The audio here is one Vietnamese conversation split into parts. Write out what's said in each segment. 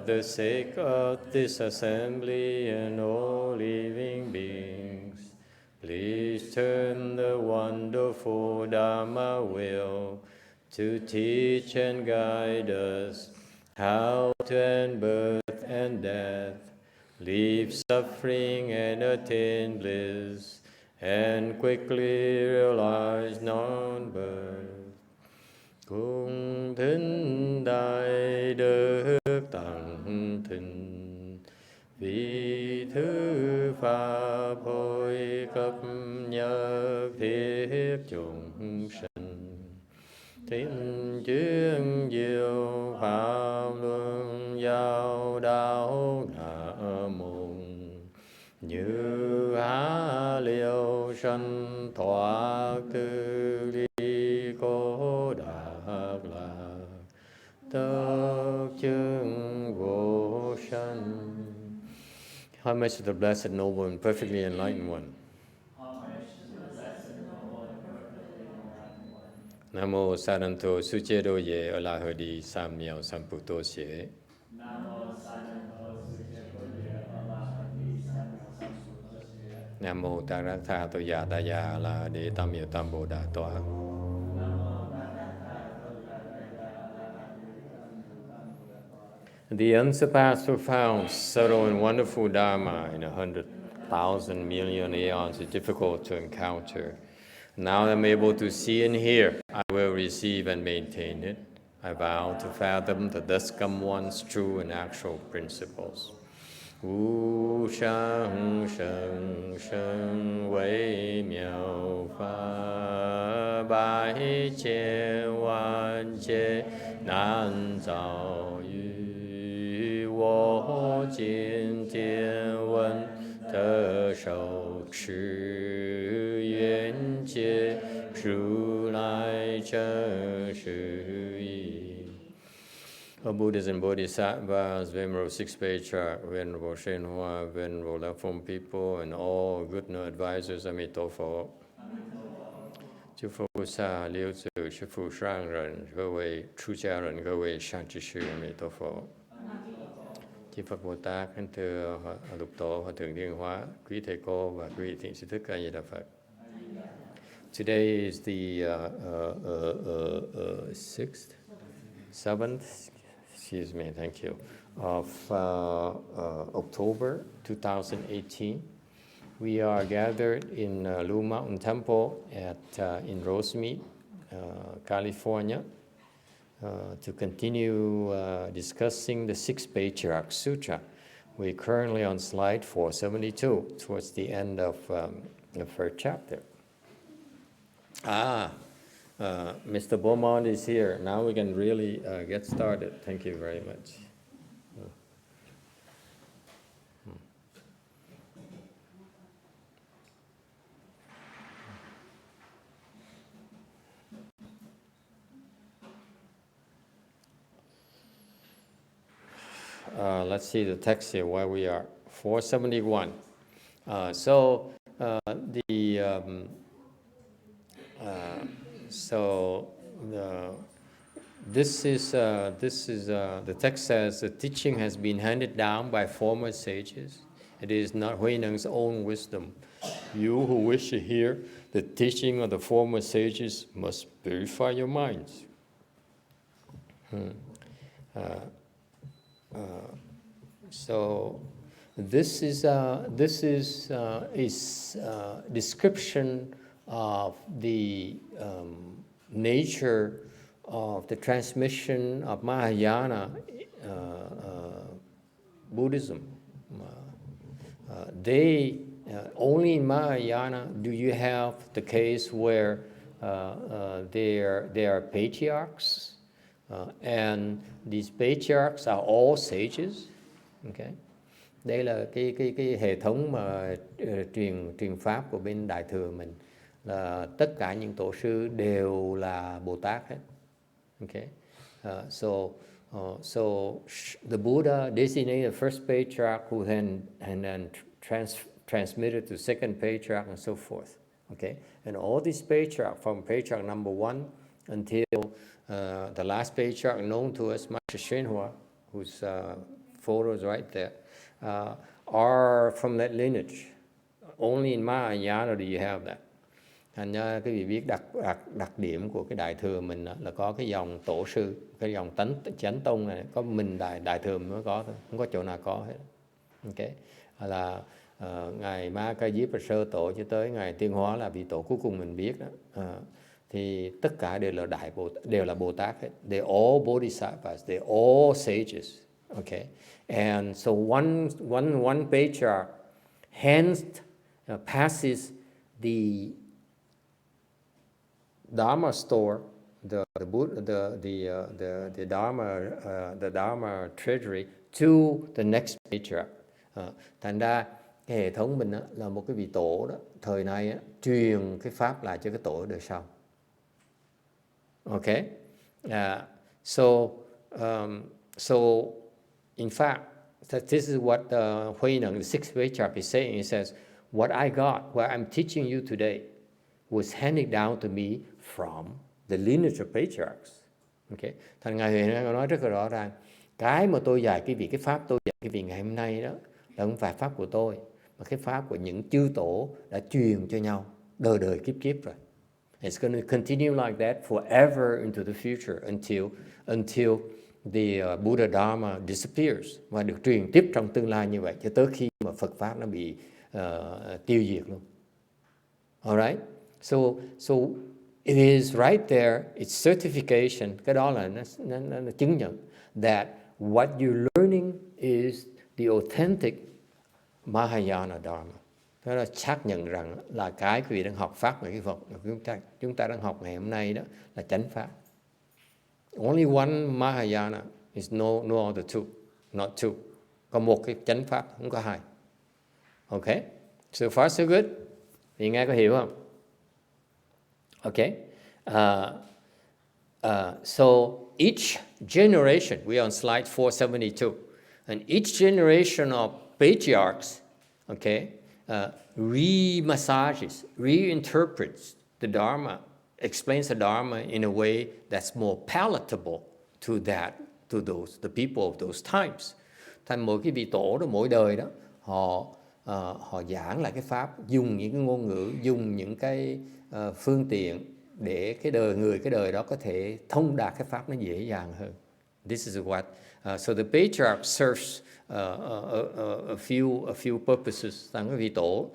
the sake of this assembly and all living beings, please turn the wonderful Dharma wheel to teach and guide us how to end birth and death, leave suffering and attain bliss, and quickly realize non-birth. Cung thính đại đức tặng thịnh, vì thứ pháp hội cấp nhất thiết chúng sinh. Thiên chuyên diệu pháp luân giao đạo ngã môn, như há liêu sanh thoát tư ly cố đạt lạc, tất chứng vô sanh. Homage to the Blessed Noble and Perfectly Enlightened One. Nam mô Sa Đan Tô Su Chế Đô Ye A La Hơ Đi Sam Miao Sam Pu Tô Xế. Nam mô Ta Rắc Tha Tô Ya Ta Ya A La Đế Tam Miao Tam Bồ Đà Toa. The unsurpassed, profound, subtle, and wonderful Dharma in 100,000 million aeons is difficult to encounter. Now that I'm able to see and hear, I will receive and maintain it. I vow to fathom the thus come one's true and actual principles. Wu shang sheng sheng wei miao fa bai jie wan jie nan zao yu wo jin jian wen de shou chi yuan jie shu lai zhen shi yi. O Buddhas and Bodhisattvas, Venerable 6th Patriarch, Venerable YongHua, Venerable Left-Form people, and all good no advisors, Amitabha. Chư Phật Bồ Tát liêu tử, chư Phụ sang rần,各位出家人, 各位上智sư, Amitabha. Chư Phật Bồ Tát, kính thưa Lục Tổ, Hòa Thượng Thiên Hóa, quý thầy cô và quý thiện sư thức A Di Đà Phật. Today is the 6th, 7th, excuse me, thank you, of October 2018. We are gathered in Blue Mountain Temple in Rosemead, California, to continue discussing the 6th Patriarch Sutra. We're currently on slide 472, towards the end of the first chapter. Mr. Beaumont is here. Now we can really get started. Thank you very much. Let's see the text here, where we are. 471. The text says the teaching has been handed down by former sages. It is not HuiNeng's own wisdom. You who wish to hear the teaching of the former sages must purify your minds. So this is a description of the nature of the transmission of Mahayana Buddhism. Only in Mahayana do you have the case where there are patriarchs, and these patriarchs are all sages. Okay. Đây là cái hệ thống mà truyền pháp của bên Đại thừa mình, là tất cả những tổ sư đều là Bồ Tát hết. Okay. So the Buddha designated the first patriarch, who then transmitted to second patriarch and so forth. Okay. And all these patriarchs, from patriarch number 1 until the last patriarch known to us, Master YongHua, who's photos right there, are from that lineage. Only in Mahayana do you have that. Thành ra cái vị biết đặc điểm của cái đại thừa mình là có cái dòng tổ sư, cái dòng chánh tông này có mình đại thừa mới có thôi, không có chỗ nào có hết. Ok, là ngài Ma Ca Diếp là sơ tổ cho tới ngài Tiên Hóa là vị tổ cuối cùng mình biết đó. Thì tất cả đều là Bồ Tát hết. They're all bodhisattvas, they're all sages. Okay, and so one patriarch hence passes the Dharma store, the Dharma treasury to the next patriarch. Thành ra cái hệ thống mình là một cái vị tổ đó, thời nay truyền cái pháp lại cho cái tổ đời sau. Okay, so in fact, this is what HuiNeng, the 6th Patriarch, is saying. He says, "What I got, what I'm teaching you today, was handed down to me from the lineage of patriarchs." Okay, thành ngài HuiNeng nói rất là rõ ràng, cái mà tôi dạy cái pháp tôi dạy cái vị ngày hôm nay đó là không phải pháp của tôi, mà cái pháp của những chư tổ đã truyền cho nhau đời đời kiếp kiếp rồi. It's going to continue like that forever into the future until the Buddha Dharma disappears, và được truyền tiếp trong tương lai như vậy cho tới khi mà Phật pháp nó bị tiêu diệt luôn. Alright, so it is right there. It's certification. Cái đó là nó chứng nhận that what you're learning is the authentic Mahayana Dharma. Đó là xác nhận rằng là cái quý vị đang học pháp mà cái Phật chúng ta đang học ngày hôm nay đó là chánh pháp. Only one Mahayana, is no other two, not two. Có một cái chánh pháp, không có hai. Okay, so far so good. Thì nghe có hiểu không? Okay, so each generation, we are on slide 472, and each generation of patriarchs, okay, re-massages, reinterprets the Dharma, explains the Dharma in a way that's more palatable to the people of those times. Thành mỗi cái vị tổ đó, mỗi đời đó, họ giảng lại cái pháp, dùng những cái ngôn ngữ, dùng những cái phương tiện để cái đời đó có thể thông đạt cái pháp nó dễ dàng hơn. This is what so the patriarch serves a few purposes. Thành cái vị tổ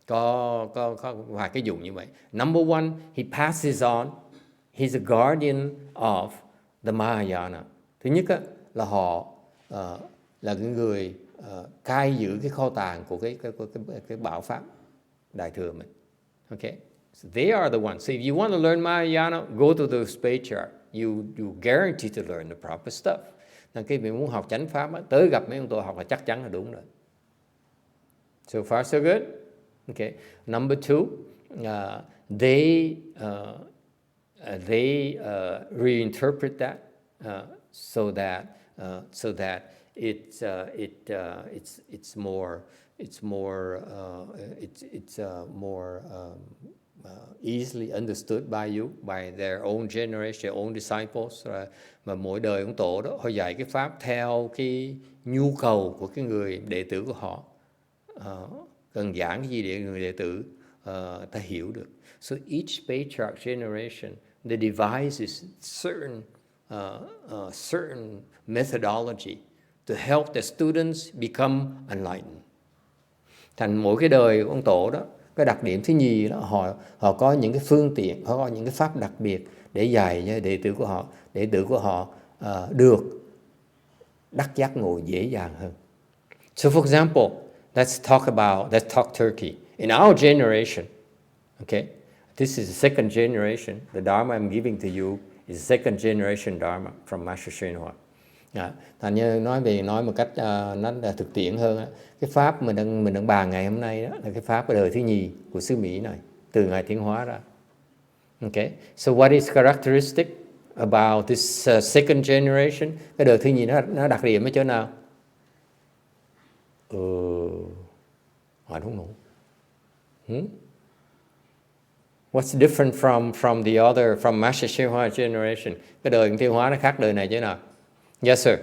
có vài cái dụng như vậy. Number one, he passes on. He's a guardian of the Mahayana. Thứ nhất là họ là cái người cai giữ cái kho tàng của cái bảo pháp đại thừa mình. Okay, so they are the ones. So if you want to learn Mahayana, go to those patriarchs. You guarantee to learn the proper stuff. Nên cái mình muốn học chánh pháp tới gặp mấy ông tổ học là chắc chắn là đúng rồi. So far so good. Okay. Number two, they reinterpret that so that it's more easily understood by you, by their own generation, their own disciples. Mà mỗi đời ông tổ đó họ dạy cái pháp theo cái nhu cầu của cái người đệ tử của họ. Cần giảng cái gì để người đệ tử ta hiểu được. So each patriarch generation, they devises certain methodology to help the students become enlightened. Thành mỗi cái đời ông tổ đó, cái đặc điểm thứ nhì đó, họ có những cái phương tiện, họ có những cái pháp đặc biệt để dạy cho đệ tử của họ được đắc giác ngộ dễ dàng hơn. So for example, let's talk Turkey. In our generation, okay, this is the second generation. The Dharma I'm giving to you is the second generation Dharma from Master HuiNeng. Thành như nói một cách nó là thực tiễn hơn, cái pháp mình đang bàn ngày hôm nay đó là cái pháp đời thứ nhì của xứ Mỹ này, từ ngài tiến hóa ra. Okay, so what is characteristic about this second generation? Cái đời thứ nhì nó đặc điểm ở chỗ nào? I don't know. What's different from the other, from Master HuiNeng generation? Cái đời tiến hóa nó khác đời này chứ nào? Yes, sir.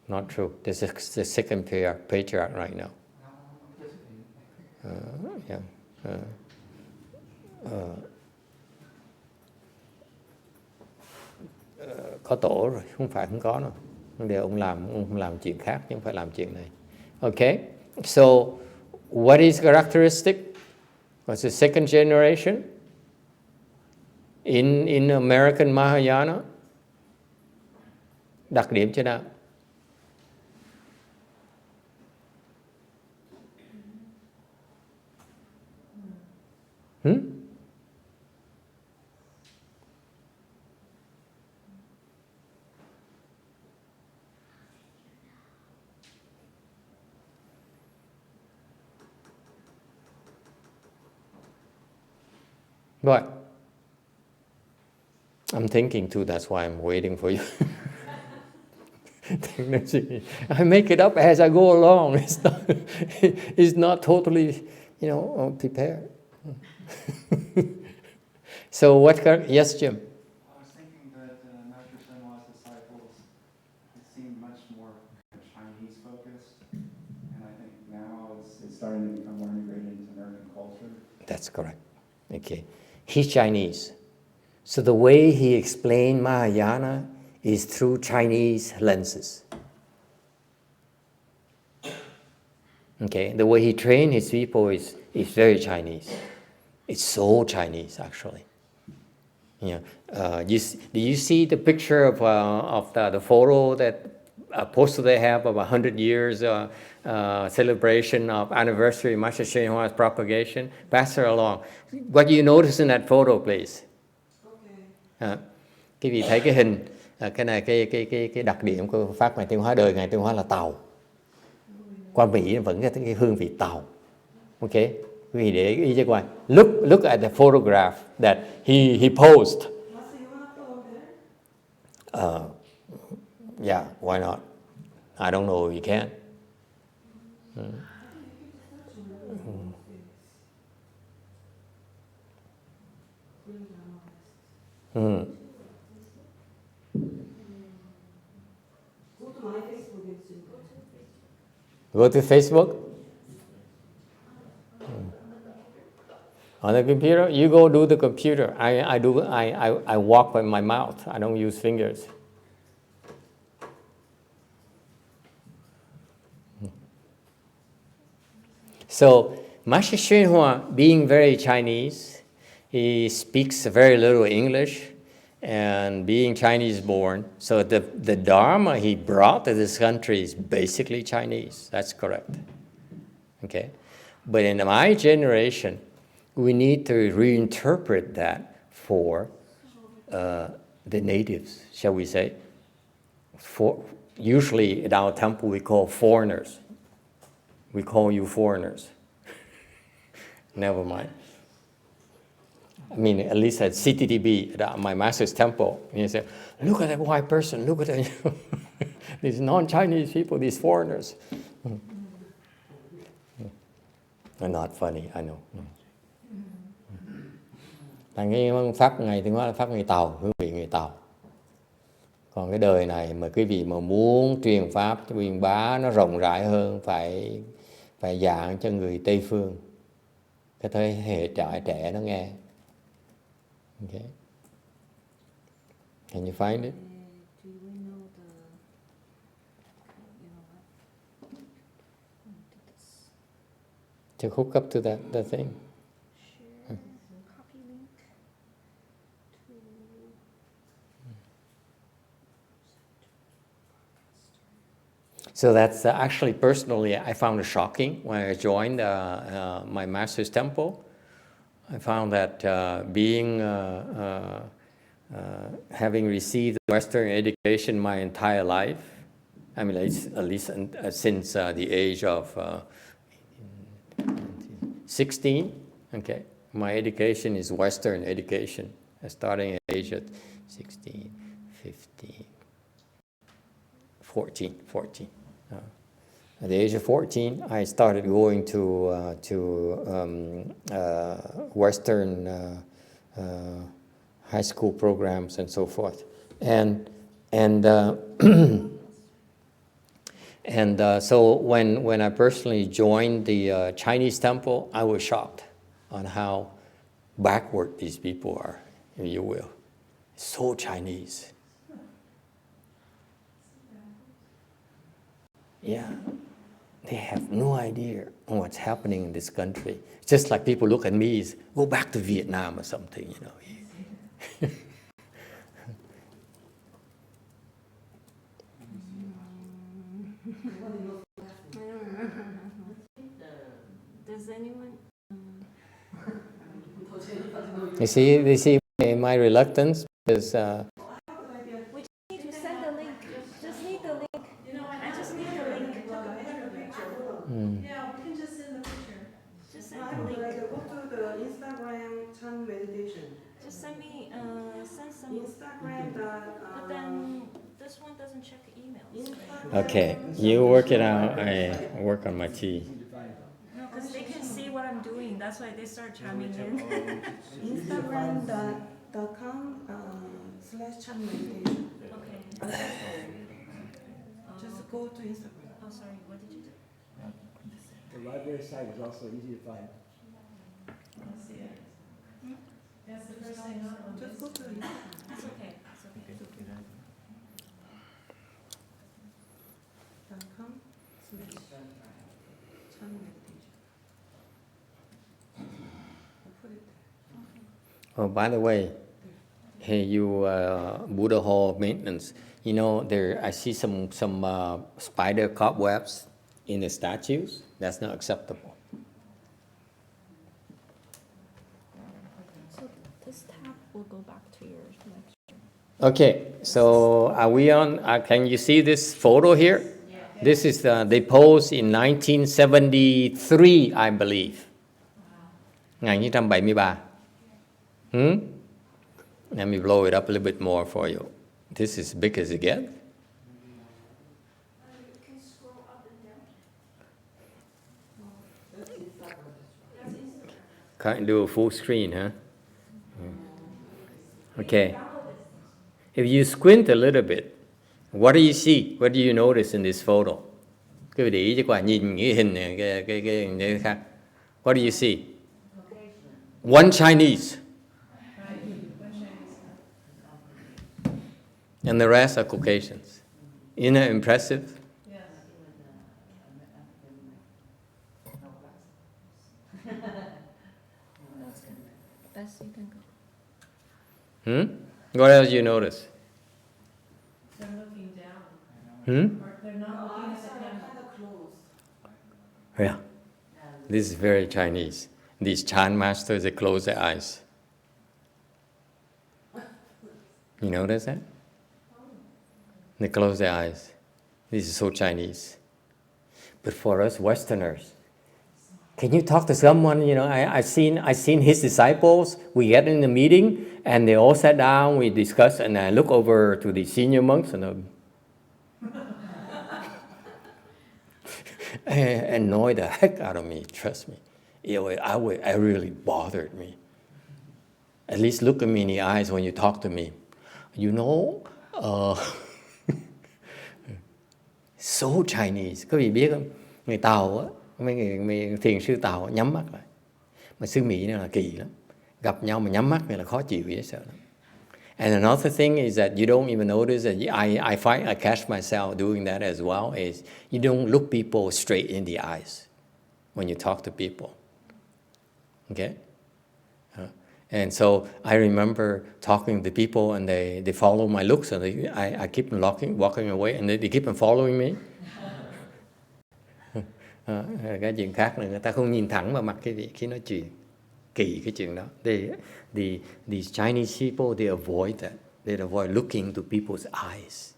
Not true. This is the second patriarch right now. Yeah. Có tổ rồi, không phải không có đâu. Để ông làm chuyện khác chứ không phải làm chuyện này. Okay. So what is characteristic? What's the second generation in American Mahayana? Đặc điểm thế nào? What? I'm thinking too, that's why I'm waiting for you. I make it up as I go along. It's not totally, prepared. So what? Yes, Jim? I was thinking that Master Shenhua's disciples, it seemed much more Chinese focused, and I think now it's starting to become more integrated into American culture. That's correct. Okay. He's Chinese. So the way he explained Mahayana is through Chinese lenses. Okay. The way he trained his people is very Chinese. It's so Chinese, actually. Do you see the picture of the photo that poster they have of 100 years celebration of anniversary of Master Shenhua's propagation? Pass her along. What do you notice in that photo, please? Okay. Quý vị thấy cái hình, cái này cái đặc điểm của Pháp Ngày Tuyên Hóa, đời Ngày Tuyên Hóa là tàu. Qua Mỹ vẫn có cái hương vị tàu. Okay. Quý vị để ý cho coi. Look at the photograph that he posed. Yeah, why not? I don't know if you can. Go to Facebook. On the computer, you go do the computer. I walk with my mouth. I don't use fingers. So Master Shenhua, being very Chinese, he speaks very little English, and being Chinese born, so the Dharma he brought to this country is basically Chinese. That's correct. Okay, but in my generation, we need to reinterpret that for the natives, shall we say? Usually in our temple we call foreigners. We call you foreigners. Never mind. I mean, at least at CTTB, at my master's temple, you say, look at that white person, look at that, these non-Chinese people, these foreigners. They're not funny, I know. Thành cái Pháp Ngày Tuyên Hóa là Pháp Ngày Tàu, hương vị người Tàu. Còn cái đời này mà quý vị mà muốn truyền Pháp, truyền bá nó rộng rãi hơn, phải giảng cho người Tây Phương. Cái thế hệ trẻ nó nghe. Okay. Can you find it? Do we know To hook up to the thing. share copy link to So that's actually, personally, I found it shocking when I joined my master's temple. I found that having received Western education my entire life, I mean, at least since the age of 16, okay, my education is Western education, starting at age of 16, 15, 14. At the age of 14, I started going to Western high school programs and so forth. And And so when I personally joined the Chinese temple, I was shocked on how backward these people are, if you will. So Chinese. Yeah, they have no idea what's happening in this country. Just like people look at me as, go back to Vietnam or something, you know. Does anyone? You see my reluctance is. We just need to send the link. Just need the link. I just need the link. Yeah, we can just send the picture. Just send the link. Go to the Instagram Chan meditation. Just send me. Send some. Instagram. But then this one doesn't check emails. Okay, you work it out. I work on my tea. No, because they can see what I'm doing. That's why they start chiming in. Instagram.com/Chan meditation. Okay. Just go to Instagram. Oh, sorry. What did you do? The library site is also easy to find. Let's see it. That's the first thing on. Just go to Instagram. It's okay. It's okay. .com/Chan meditation. I'll put it there. Oh, by the way, hey, you Buddha Hall maintenance. You know, I see some spider cobwebs in the statues. That's not acceptable. So this tab will go back to your lecture. Okay, so are we on? Can you see this photo here? This is they posed in 1973, I believe. 1973. Let me blow it up a little bit more for you. This is big as it gets. You can scroll up and down. Can't do a full screen, huh? Okay. If you squint a little bit, what do you see? What do you notice in this photo? Quý vị để ý cho quả nhìn cái hình này, cái khác. What do you see? One Chinese. And the rest are Caucasians. Isn't that impressive? Yes. Best you can go. What else do you notice? They're looking down. Hmm? Or they're not looking at the camera. Yeah. This is very Chinese. These Chan masters, they close their eyes. You notice that? They close their eyes. This is so Chinese. But for us Westerners, can you talk to someone? You know, I've seen his disciples. We get in the meeting, and they all sat down. We discuss, and I look over to the senior monks, and annoy the heck out of me. Trust me, it really bothered me. At least look at me in the eyes when you talk to me. You know, so Chinese. Các vị biết không? Người Tàu á, mấy thiền sư Tàu nhắm mắt lại. Mà sư Mỹ này là kỳ lắm. Gặp nhau mà nhắm mắt này là khó chịu dễ sợ lắm. And another thing is that you don't even notice that I find I catch myself doing that as well, is you don't look people straight in the eyes when you talk to people. Okay? And so I remember talking to people, and they follow my looks, and I keep them walking away, and they keep on following me. Cái chuyện khác là người ta không nhìn thẳng vào mặt cái vị khi nói chuyện. Kỳ cái chuyện đó. These Chinese people, they avoid that. They avoid looking to people's eyes.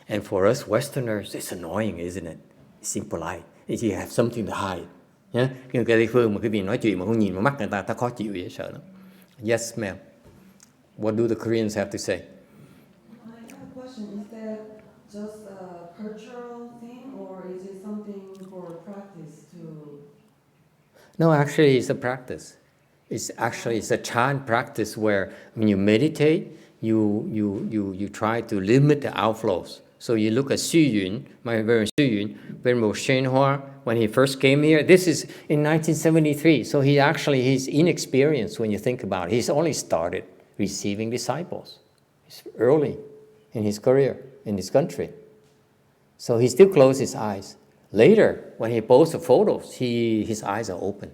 And for us Westerners, it's annoying, isn't it? It's impolite. You have something to hide. Yeah? Cái địa phương mà cái vị nói chuyện mà không nhìn vào mắt người ta khó chịu dễ sợ lắm. Yes, ma'am. What do the Koreans have to say? I have a question. Is that just a cultural thing, or is it something for practice too? No, actually, it's a practice. It's a Chan practice where when you meditate, you try to limit the outflows So you look at Venerable YongHua, when he first came here, this is in 1973, so he's inexperienced when you think about it. He's only started receiving disciples. He's early in his career, in his country. So he still closed his eyes. Later, when he posts the photos, his eyes are open.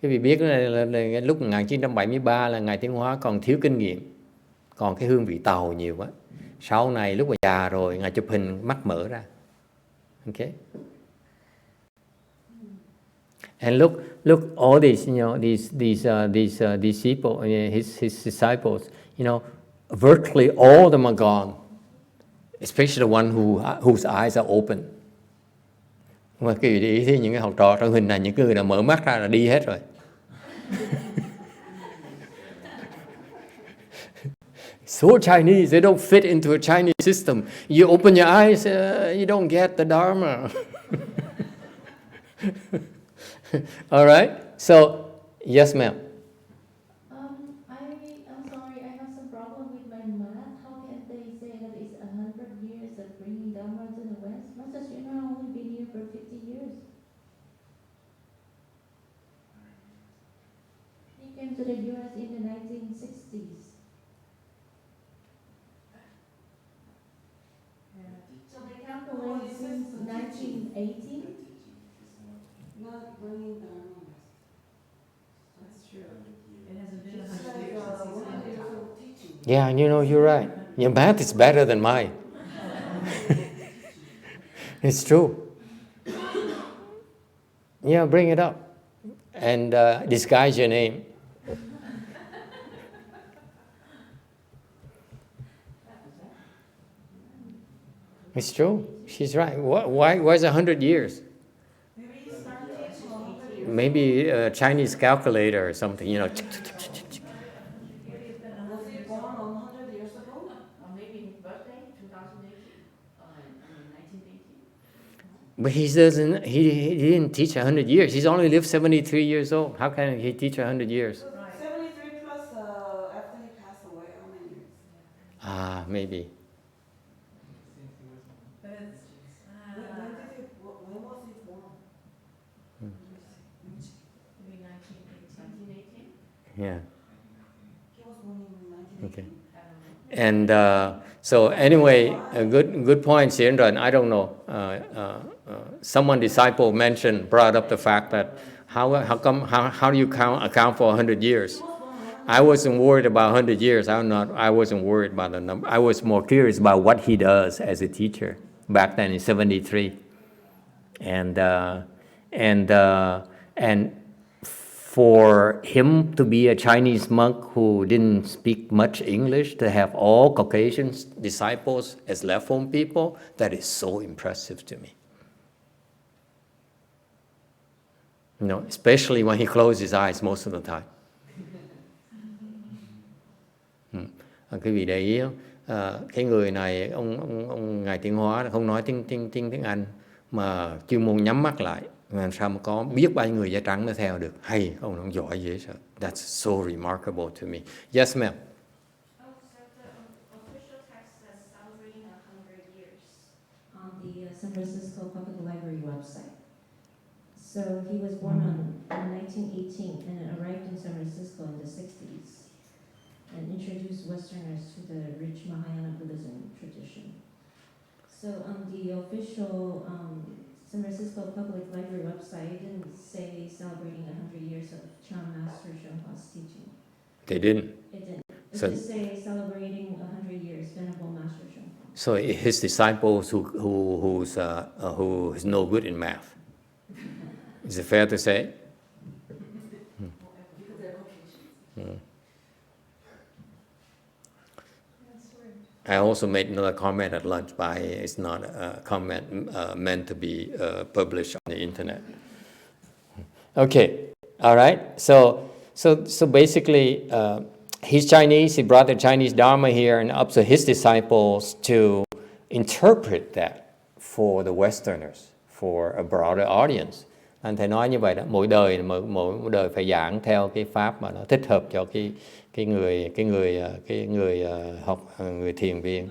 Quý vị biết là lúc 1973 là Ngài Tiến Hóa còn thiếu kinh nghiệm, còn cái hương vị tàu nhiều quá. Sau này lúc mà già rồi, Ngài chụp hình mắt mở ra. Okay. And look, all these, these people, his disciples, virtually all of them are gone, especially the one whose eyes are open. Mà quý vị để ý thấy những cái học trò trong hình này, những người nào mở mắt ra là đi hết rồi. So Chinese, they don't fit into a Chinese system. You open your eyes, you don't get the Dharma. All right? So, yes, ma'am. I'm sorry, I have some problem with my math. How can they say that it's 100 years of bringing Dharma to the West? Master Srina only been here for 50 years. He came to the US in the 1960s. So they calculate since 1918? Not bringing Dharma. That's true. It hasn't been It's 100 like years since he's 100 been years there. of teaching. Yeah, you're right. Your math is better than mine. It's true. Yeah, bring it up. And disguise your name. It's true. She's right. Why is 100 years? Maybe he started teaching 100 years. Maybe a Chinese calculator or something, Was he born 100 years ago? Maybe his birthday, 2018, 1918. But he didn't teach 100 years. He's only lived 73 years old. How can he teach 100 years? 73 plus after he passed away, how many years? Maybe. When was he born? Maybe 1918. Yeah. He was born in 1918. Okay. And so anyway, a good point, Sienren. I don't know. Someone disciple brought up the fact that how do you account for 100 years? I wasn't worried about 100 years. I wasn't worried about the number. I was more curious about what he does as a teacher back then in 73. And for him to be a Chinese monk who didn't speak much English, to have all Caucasian disciples as left home people, that is so impressive to me. Especially when he closed his eyes most of the time. Quý vị để ý không? Cái người này, ông Ngài Tiến Hóa không nói tiếng Anh, mà chuyên môn nhắm mắt lại, làm sao mà có biết bao nhiêu người da trắng nó theo được. Hay, ông giỏi dễ sợ. That's so remarkable to me. Yes, ma'am. Oh, so the official text says celebrating 100 years On the San Francisco Public Library website. So he was born in 1918 and arrived in San Francisco in the 60s and introduced Westerners to the rich Mahayana Buddhism tradition. So on the official San Francisco Public Library website, it didn't say celebrating 100 years of Chan Master YongHua's teaching. They didn't. It didn't. It So- just say celebrating 100 years Venerable Master YongHua. So his disciples who is no good in math. Is it fair to say? Because they're Caucasians. I also made another comment at lunch, but it's not a comment meant to be published on the internet. Okay, all right. So basically, he's Chinese. He brought the Chinese Dharma here, and up to his disciples to interpret that for the Westerners, for a broader audience. Anh thầy nói như vậy đó, mỗi đời phải giảng theo cái pháp mà nó thích hợp cho cái người học, người thiền viên,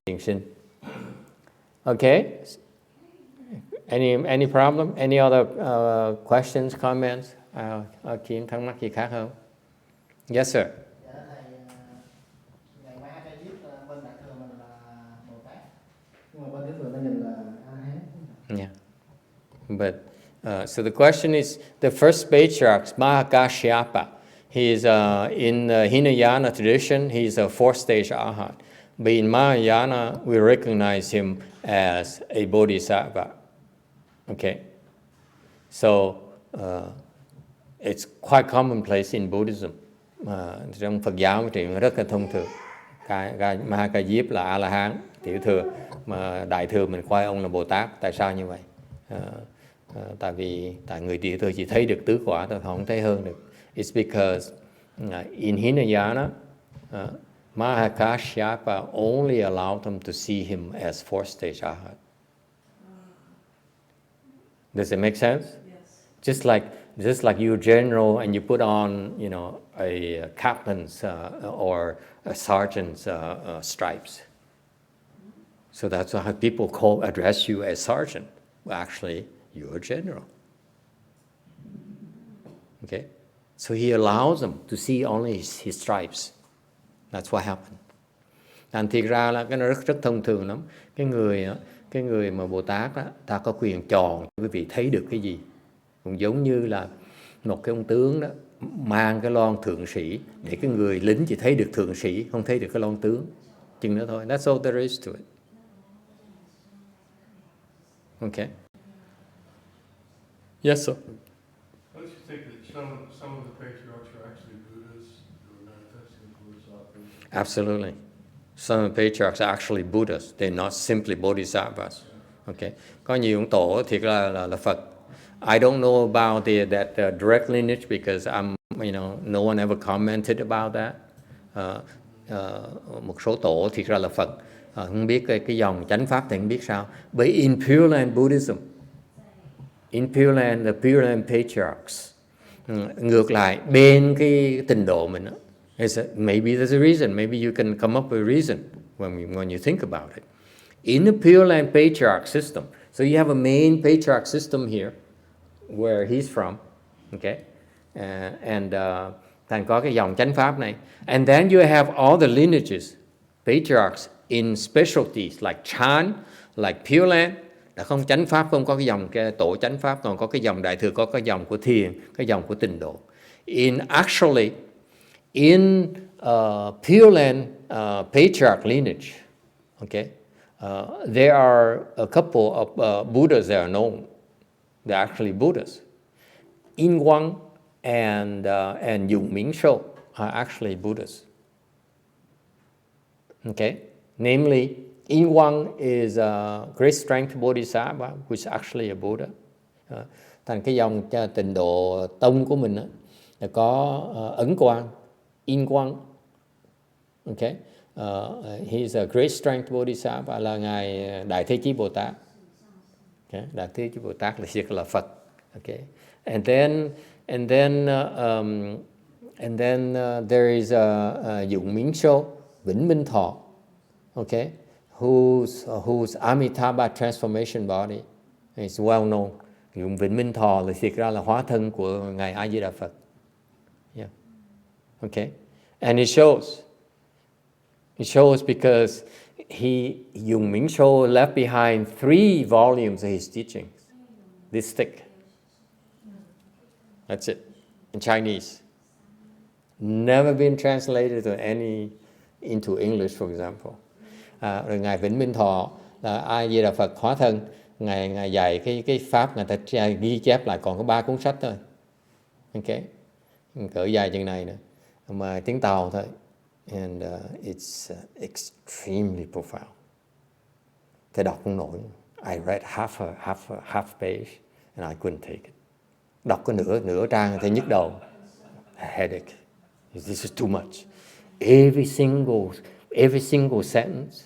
thiền sinh. Okay. Any problem? Any other questions, comments? Kim thắc mắc gì khác không? Yes, sir. Dạ thầy, ngày mai thầy viết bên đại thừa mình là Bồ Tát, nhưng mà bên tiểu thừa mình nhìn là A La Hán. Yeah. But so the question is, the first patriarch, Mahakashyapa, he is in the Hinayana tradition, he is a fourth stage arhat. But in Mahayana, we recognize him as a bodhisattva. Okay, so it's quite commonplace in Buddhism. Trong Phật giáo thì rất là thông thường. Mahakashyap là A La Hán, tiểu thừa, mà đại thừa mình coi ông là Bồ Tát. Tại sao như vậy? Tại người tiểu thừa chỉ thấy được tứ quả thôi, không thấy hơn được. It's because in Hinayana, Mahakashyapa only allowed them to see him as fourth stage arhat. Does it make sense? Yes. Just like you general and you put on, a captain's or a sergeant's stripes. So that's how people address you as sergeant. Well, actually, you're a general. Okay? So he allows them to see only his stripes. That's what happened. Thành thiệt ra là cái nó rất thông thường lắm. Cái người mà Bồ Tát đó, ta có quyền chọn quý vị thấy được cái gì. Cũng giống như là một cái ông tướng đó mang cái lon thượng sĩ để cái người lính chỉ thấy được thượng sĩ, không thấy được cái lon tướng. Chừng đó thôi. That's all there is to it. Okay. Yes, sir. Don't you think that some of the patriarchs are actually Buddhas who are manifesting Bodhisattvas? Absolutely. Some of the patriarchs are actually Buddhas. They're not simply bodhisattvas. Okay. Có nhiều ông tổ thiệt là Phật. I don't know about that direct lineage because no one ever commented about that. Một số tổ thiệt ra là Phật. Không biết cái dòng chánh pháp thì không biết sao. But in Pure Land Buddhism, in Pure Land, the Pure Land patriarchs, ngược lại bên cái tịnh độ mình đó, maybe there's a reason. Maybe you can come up with a reason when you think about it. In the Pure Land patriarch system, so you have a main patriarch system here, where he's from, okay, and thành có cái dòng chánh pháp này, and then you have all the lineages, patriarchs in specialties like Chan, like Pure Land. Đã không chánh pháp, không có cái dòng cái tổ chánh pháp, còn có cái dòng đại thừa, có cái dòng của thiền, cái dòng của tịnh độ. In Pure Land patriarch lineage, okay, there are a couple of Buddhas that are known. They're actually Buddhas. YongHua and YongMing are actually Buddhas. Okay, namely, YongHua is a great strength bodhisattva, which is actually a Buddha. Thành cái dòng tịnh độ tông của mình là có Ấn Quang, YongHua. Okay, he's a great strength bodhisattva, là ngài Đại Thế Chí Bồ Tát. Okay, Đại Thế Chí Bồ Tát là Phật. Okay, and then there is YongMing Vĩnh Minh Thọ. Okay, whose Amitabha transformation body is well known. Vĩnh Minh Thọ là thiệt ra là hóa thân của ngài A Di Đà Phật. Yeah. Okay, and it shows because YongMing left behind 3 volumes of his teachings. This thick. That's it. In Chinese. Never been translated into English, for example. Rồi ngài Vĩnh Minh Thọ là A Di Đà Phật hóa thân, ngài dạy cái pháp, người ta ghi chép lại còn có 3 cuốn sách thôi. Okay, cỡ dài chừng này nữa, mà tiếng Tàu thôi. And it's extremely profound. Thầy đọc không nổi. I read half page and I couldn't take it. Đọc có nửa trang thầy nhức đầu. A headache. This is too much. Every single sentence,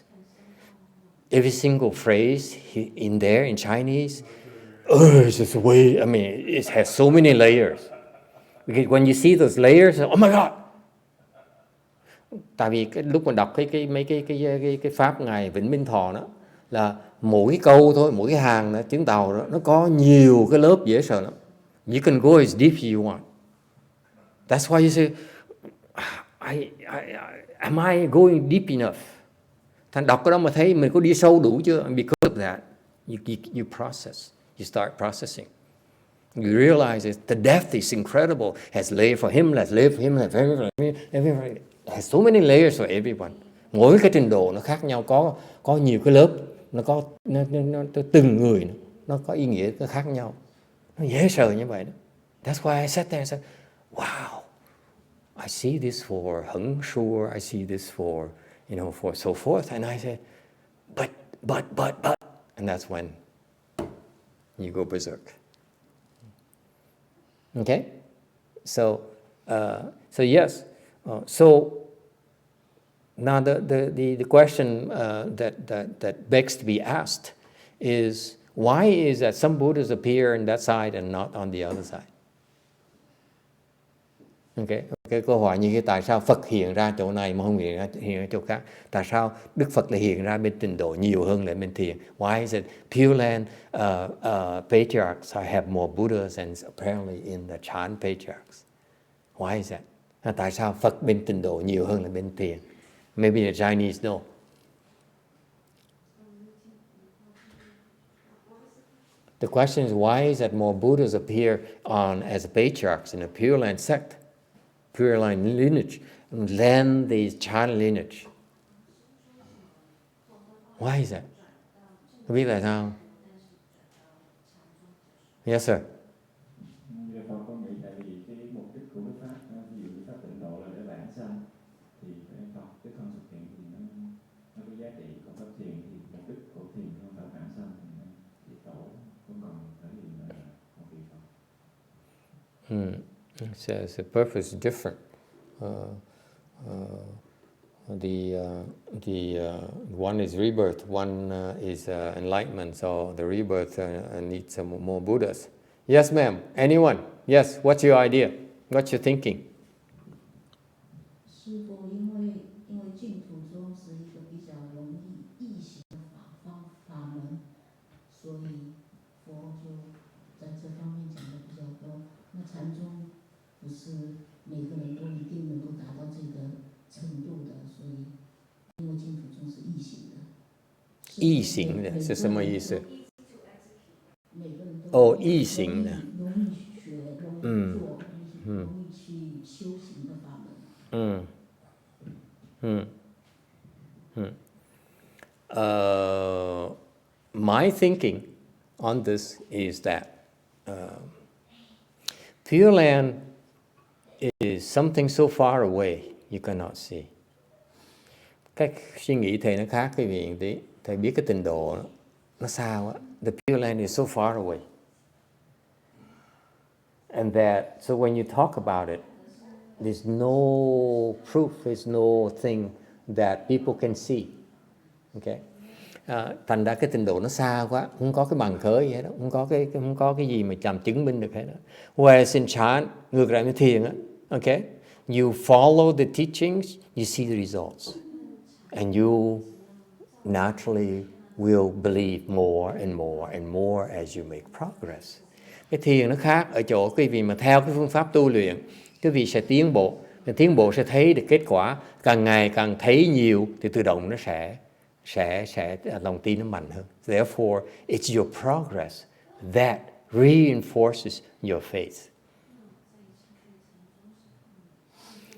every single phrase in there in Chinese It's just way, I mean, it has so many layers. Because when you see those layers, oh my God. Tại vì cái lúc mà đọc mấy cái pháp ngài Vĩnh Minh Thọ đó, là mỗi cái câu thôi, mỗi cái hàng đó, chứng tàu đó, nó có nhiều cái lớp dễ sợ lắm. You can go as deep as you want. That's why you say, am I going deep enough? Thành đọc cái đó mà thấy mình có đi sâu đủ chưa? Because of that, you process. You start processing. You realize that the depth is incredible. Has layer for him, has layer for him, has everybody. Has so many layers for everyone. Mỗi cái trình độ nó khác nhau, có nhiều cái lớp, nó có từng người nó có ý nghĩa nó khác nhau. Nó dễ sợ như vậy đó. That's why I sat there and said, wow, I see this for Heng Sure, I see this for, for so forth. And I said, but. And that's when you go berserk. Okay? So yes. So now the question that begs to be asked is, why is that some Buddhas appear on that side and not on the other side? Okay. Cái câu hỏi như thế, tại sao Phật hiện ra chỗ này mà không hiện ra chỗ khác? Tại sao Đức Phật lại hiện ra bên Tịnh độ nhiều hơn là bên Thiền? Why is it Pure Land Patriarchs have more Buddhas and apparently in the Chan Patriarchs? Why is that? Tại sao Phật bên Tịnh độ nhiều hơn là bên Thiền? Maybe the Chinese know. The question is, why is that more Buddhas appear on as patriarchs in a Pure Land sect, Pure Land lineage, than the Chan lineage? Why is that? Có biết tại sao? Yes, sir. Phật có nghĩ tại vì cái mục đích của cái pháp, ví dụ cái pháp Tịnh độ là để vãng sanh, thì cái Phật cái thân xuất hiện thì nó có giá trị, còn pháp thiền thì mục đích của thiền không phải vãng sanh, thì tổ không còn thể hiện là một vị Phật. So the purpose is different. The one is rebirth, one is enlightenment. So the rebirth needs some more Buddhas. Yes, ma'am. Anyone? Yes. What's your idea? What's your thinking? 师父，因为净土宗是一个比较容易易行的法门，所以佛就在这方面讲的比较多。那禅宗不是每个人都一定能够达到这个程度的，所以因为净土宗是易行的。易行的是什么意思？每个人都哦，易行的。容易学，容易做，容易去修行的法门。My thinking on this is that Pure Land is something so far away you cannot see. Cách suy nghĩ thầy nó khác cái vị tí. Thầy biết cái Tịnh độ nó xa quá. The Pure Land is so far away. And that, so when you talk about it, there's no proof, there's no thing that people can see. Okay? Thành ra cái Tịnh độ nó xa quá, không có cái bằng cớ gì hết đó, không có cái gì mà làm chứng minh được hết đó. Whereas in Chan, ngược lại với thiền á, okay? You follow the teachings, you see the results. And you naturally will believe more and more and more as you make progress. Cái thiền nó khác ở chỗ quý vị mà theo cái phương pháp tu luyện, quý vị sẽ tiến bộ. Tiến bộ sẽ thấy được kết quả, càng ngày càng thấy nhiều thì tự động nó sẽ lòng tin nó mạnh hơn. Therefore, it's your progress that reinforces your faith.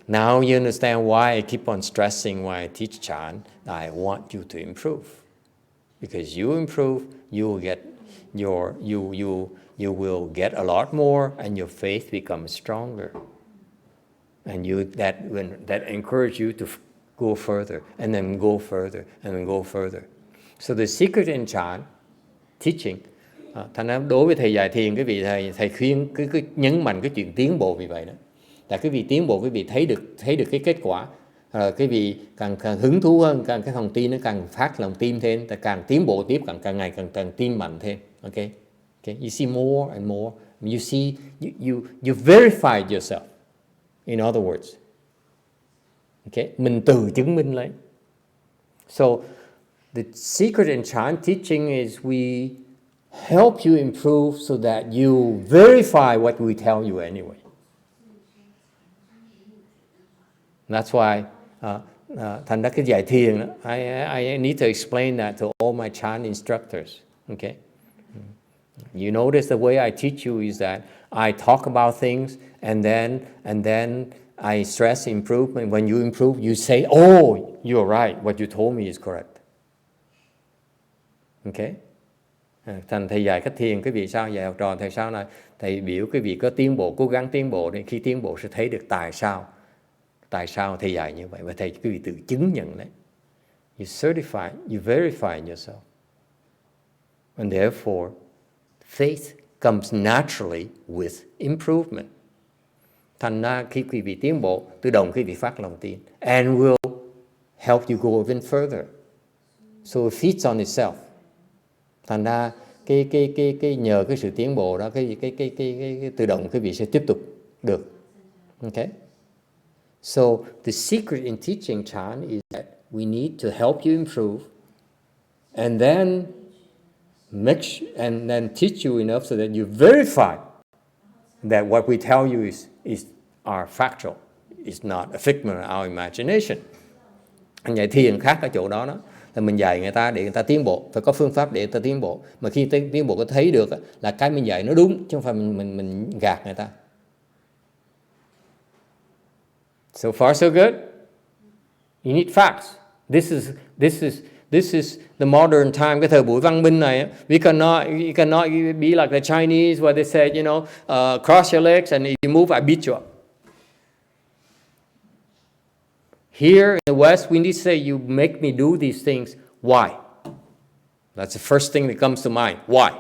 Now you understand why I keep on stressing when I teach Chan, I want you to improve. Because you improve, you will get a lot more and your faith becomes stronger. And that encourages you to go further and then go further and then go further. So the secret in Chan teaching, thành ra đối với thầy dạy thiền, cái vị thầy khuyên cứ nhấn mạnh cái chuyện tiến bộ vì vậy đó. Là cái vị tiến bộ, cái vị thấy được cái kết quả, cái vị càng hứng thú hơn, càng cái lòng tin nó càng phát lòng tin thêm, càng tiến bộ tiếp, càng ngày càng tin mạnh thêm. Okay? Okay, you see more and more. You see, you verified yourself. In other words, okay, mình tự chứng minh lấy. So the secret in Chan teaching is we help you improve so that you verify what we tell you anyway. That's why thành ra cái dạy thiền, I need to explain that to all my Chan instructors. Okay, you notice the way I teach you is that I talk about things and then I stress improvement. When you improve, you say, "Oh, you're right. What you told me is correct." Okay. Thành thầy dạy cách thiền, quý vị sao dạy học trò thầy sao này, thầy biểu quý vị có tiến bộ, cố gắng tiến bộ, thì khi tiến bộ sẽ thấy được tại sao thầy dạy như vậy, và thầy quý vị tự chứng nhận đấy. You certify, you verify yourself, and therefore faith comes naturally with improvement. Thành ra khi quý vị tiến bộ, tự động quý vị phát lòng tin, and will help you go even further. So it feeds on itself. Thành ra cái nhờ cái sự tiến bộ đó, cái tự động quý vị sẽ tiếp tục được. Okay? So the secret in teaching Chan is that we need to help you improve, and then teach you enough so that you verify that what we tell you is factual, is not a figment of our imagination. Anh dạy thiền khác ở chỗ đó đó. Là mình dạy người ta để người ta tiến bộ, phải có phương pháp để người ta tiến bộ. Mà khi tiến bộ có thấy được là cái mình dạy nó đúng, chứ không phải mình gạt người ta. So far so good. You need facts. This is the modern time. Cái thời buổi văn minh này, you cannot be like the Chinese where they say, cross your legs and if you move, I beat you up. Here in the West, we need to say, you make me do these things. Why? That's the first thing that comes to mind. Why?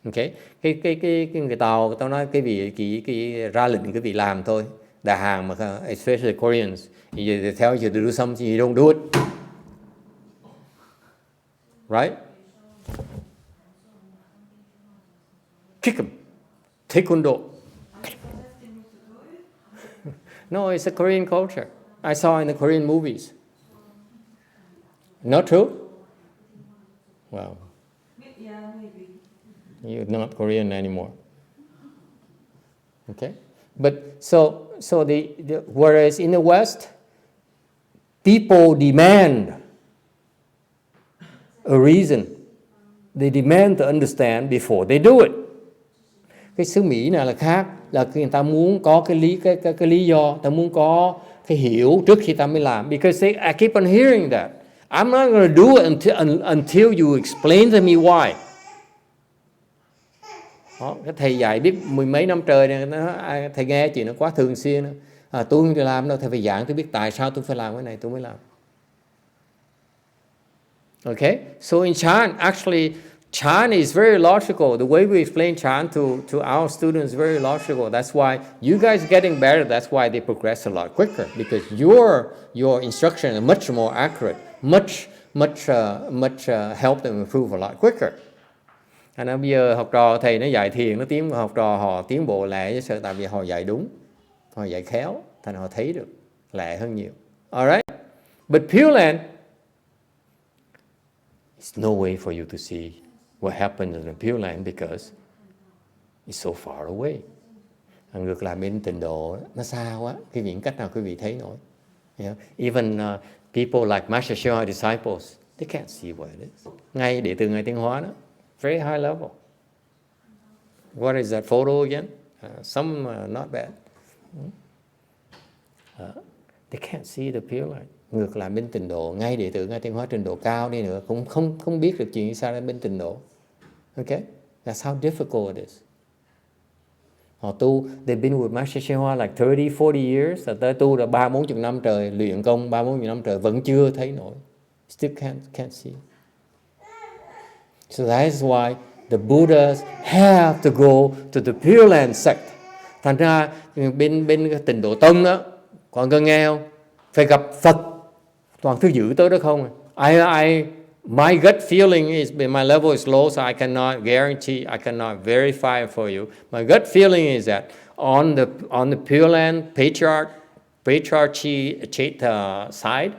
Okay? Cái người Tàu nói cái ra lệnh cái vị làm thôi. Đại Hàn mà, especially Koreans, they tell you to do something, you don't do it. Right? Kick him. Taekwondo. No, it's a Korean culture. I saw in the Korean movies. Not true? Well, Yeah, maybe. you're not Korean anymore. Okay? But so whereas in the West, people demand a reason. They demand to understand before they do it. Cái xứ Mỹ này là khác, là người ta muốn có cái lý do, ta muốn có cái hiểu trước khi ta mới làm. Because I keep on hearing that. I'm not going to do it until you explain to me why. Đó, cái thầy dạy biết mười mấy năm trời này, thầy nghe chuyện nó quá thường xuyên. Tôi không thể làm đâu, thầy phải giảng tôi biết tại sao tôi phải làm cái này tôi mới làm. Okay, so in Chan, actually, Chan is very logical. The way we explain Chan to our students is very logical. That's why you guys are getting better. That's why they progress a lot quicker, because your instruction is much more accurate, much help them improve a lot quicker. Nên bây giờ học trò thầy nó dạy thiền, học trò họ tiến bộ lẹ chứ sợ, tại vì họ dạy đúng, họ dạy khéo, thành họ thấy được lẹ hơn nhiều. Alright, but Pure Land, there's no way for you to see what happens in the Pure Land because it's so far away. Ngược lại bên Tịnh Độ nó xa quá, quý vị cách nào quý vị thấy nổi. Even people like Master Hsuan disciples, they can't see what it is. Ngay đệ tử Ngài Tiến Hóa đó, very high level. What is that photo again? Some not bad. They can't see the Pure Land. Ngược lại bên Tịnh Độ, ngay đệ tử Ngài Tiến Hóa trình độ cao đi nữa cũng không biết được chuyện sao bên Tịnh Độ. Okay? That's how difficult it is. Họ tu, they've been with Master Hsuan like 30, 40 years. Tới tu là 30-40 năm trời, luyện công 30-40 năm trời vẫn chưa thấy nổi. Still can't see. So that is why the Buddhas have to go to the Pure Land sect. Thành ra bên Tịnh Độ Tông đó, còn nghe không? Phải gặp Phật, toàn thứ giữ tới đó không. My gut feeling is, my level is low, so I cannot guarantee, I cannot verify it for you. My gut feeling is that on the Pure Land Patriarchy side,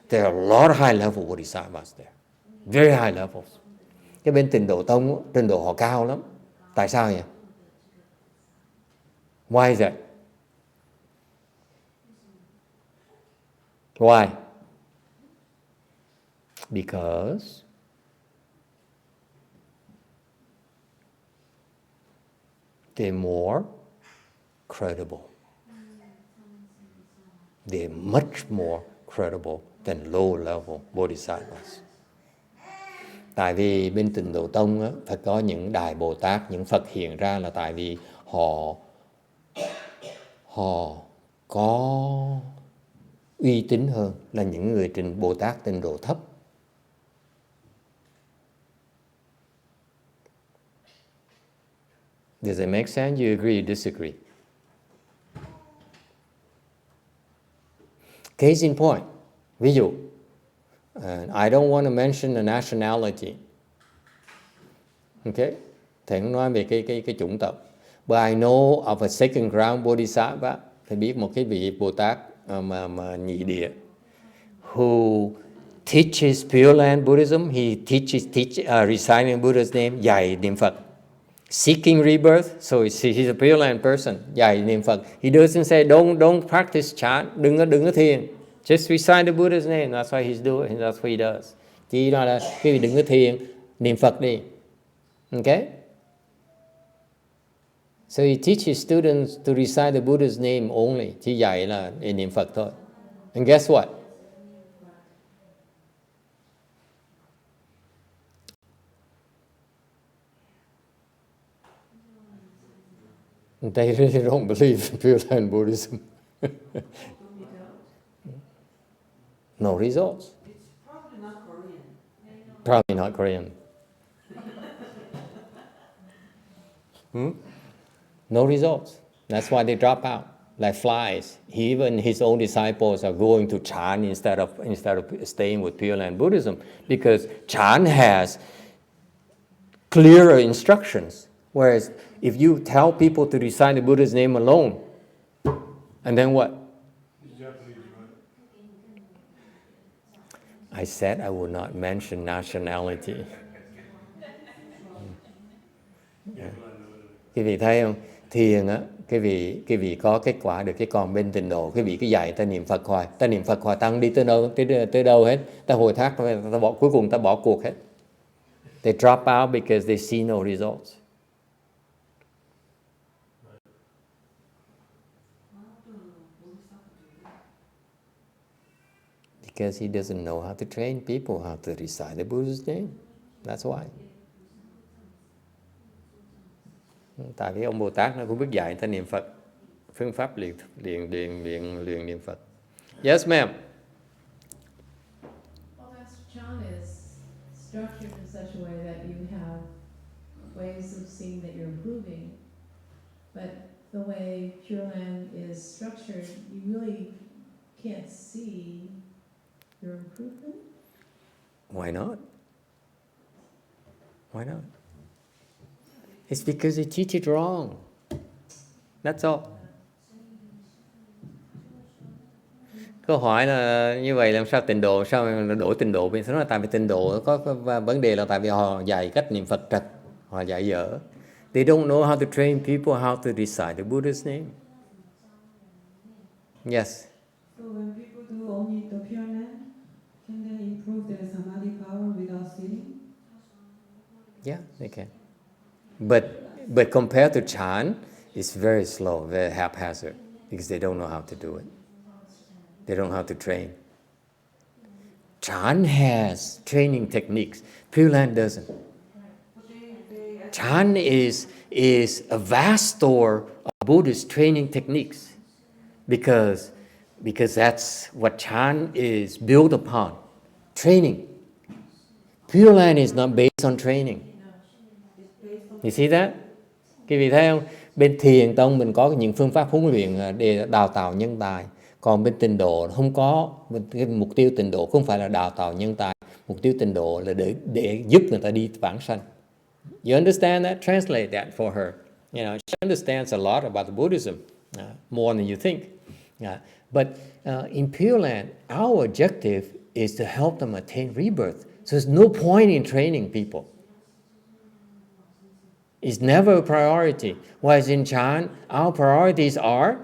there are a lot of high-level bodhisattvas there. Very high levels. Cái bên Tịnh Độ Tông, trình độ họ cao lắm. Tại sao vậy? Why is that? Why? Because they're more credible. They're much more credible than low-level bodhisattvas. Tại vì bên Tịnh Độ Tông á, phải có những Đại Bồ Tát, những Phật hiện ra là tại vì họ có uy tín hơn là những người Bồ Tát Tịnh Độ thấp. Does it make sense? You agree or disagree? Case in point. Ví dụ, I don't want to mention the nationality. Okay? Thầy không nói về cái chủng tộc. But I know of a second ground bodhisattva. Thầy biết một cái vị Bồ Tát mà nhị địa, who teaches Pure Land Buddhism. He teaches reciting Buddha's name, dạy niệm Phật. Seeking rebirth, so he's a Pure Land person, dạy niệm Phật. He doesn't say don't practice chant, đừng có thiền. Just recite the Buddha's name, that's why he's doing, that's what he does. Chỉ nói là quý vị đừng có thiền, niệm Phật đi. Okay? So he teaches students to recite the Buddha's name only. Chỉ dạy là niệm Phật thôi. And guess what? They really don't believe in Pure Land Buddhism. No results. It's probably not Korean. Probably not Korean. No results. That's why they drop out like flies. Even his own disciples are going to Chan instead of staying with Pure Land Buddhism, because Chan has clearer instructions. Whereas if you tell people to recite the Buddha's name alone, and then what? I said I would not mention nationality. Quý vị thấy không? Thiền á, quý vị có kết quả được, cái còn bên Tịnh Độ, quý vị cứ dạy ta niệm Phật hoài, tăng đi tới đâu hết, ta hồi thác, cuối cùng ta bỏ cuộc hết. They drop out because they see no results. Because he doesn't know how to train people how to recite the Buddha's name. That's why. Tại vì ông Bồ Tát nó cũng biết dạy ta niệm Phật, phương pháp luyện niệm Phật. Yes, ma'am. Well, Master Chan is structured in such a way that you have ways of seeing that you're improving, but the way Pure Land is structured, you really can't see your improvement? Why not? Why not? It's because they teach it wrong. That's all. Câu hỏi là như vậy làm sao Tịnh Độ, sao đổi Tịnh Độ? Vì là tại vì Tịnh Độ có vấn đề là tại vì họ dạy cách niệm Phật trật, họ dạy dở. They don't know how to train people how to recite the Buddha's name. Yes. So when people do only the Pure Land, can they improve their Samadhi power without sitting? Yeah, they can. But compared to Chan, it's very slow, very haphazard, because they don't know how to do it. They don't know how to train. Chan has training techniques. Pure Land doesn't. Chan is a vast store of Buddhist training techniques, because that's what Chan is built upon. Training. Pure Land is not based on training. You see that? Quý vị thấy không? Bên Thiền Tông mình có những phương pháp huấn luyện để đào tạo nhân tài. Còn bên Tịnh Độ không có. Cái mục tiêu Tịnh Độ không phải là đào tạo nhân tài. Mục tiêu tịnh độ là để giúp người ta đi vãng sanh. You understand that? Translate that for her. You know, she understands a lot about the Buddhism, more than you think. But in Pure Land, our objective is to help them attain rebirth. So there's no point in training people. It's never a priority. Whereas in Chan, our priorities are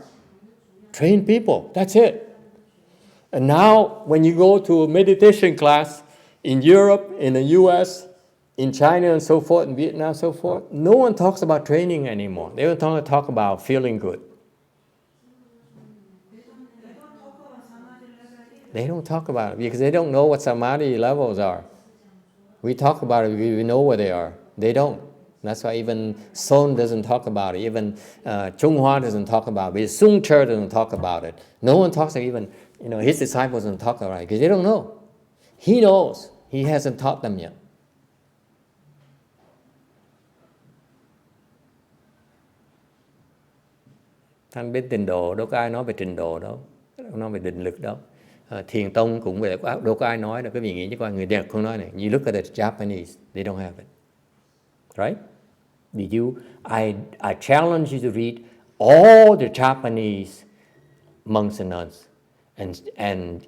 train people. That's it. And now, when you go to a meditation class in Europe, in the US, in China and so forth, in Vietnam and so forth, no one talks about training anymore. They don't talk about feeling good. They don't talk about it because they don't know what Samadhi levels are. We talk about it because we know where they are. They don't. That's why even Son doesn't talk about it. Even YongHua doesn't talk about it. Sung Che doesn't talk about it. No one talks, even his disciples don't talk about it because they don't know. He knows. He hasn't taught them yet. Thanh biết trình độ, đâu có ai nói về trình độ đâu, không nói về định lực đâu. Thiền tông cũng vậy, đâu có ai nói đâu. Các vị nghĩ chứ coi, người Nhật không nói này. You look at the Japanese, they don't have it. Right? I challenge you to read all the Japanese monks and nuns, and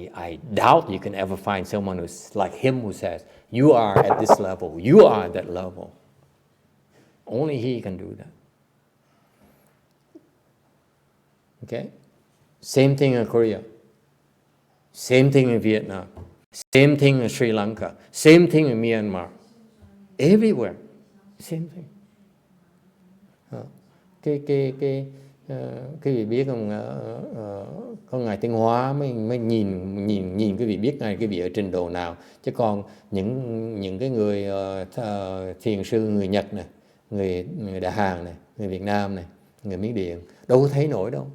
I doubt you can ever find someone who's like him who says, you are at this level, you are at that level. Only he can do that. Okay? Same thing in Korea. Same thing in Vietnam. Same thing in Sri Lanka. Same thing in Myanmar. Everywhere. Same thing. Cái vị biết không, con ngài Tinh Hóa mới nhìn cái vị biết ngài cái vị ở trình độ nào, chứ còn những cái người thiền sư người Nhật này, người Đà Hàn này, người Việt Nam này, người Miến Điện đâu có thấy nổi đâu.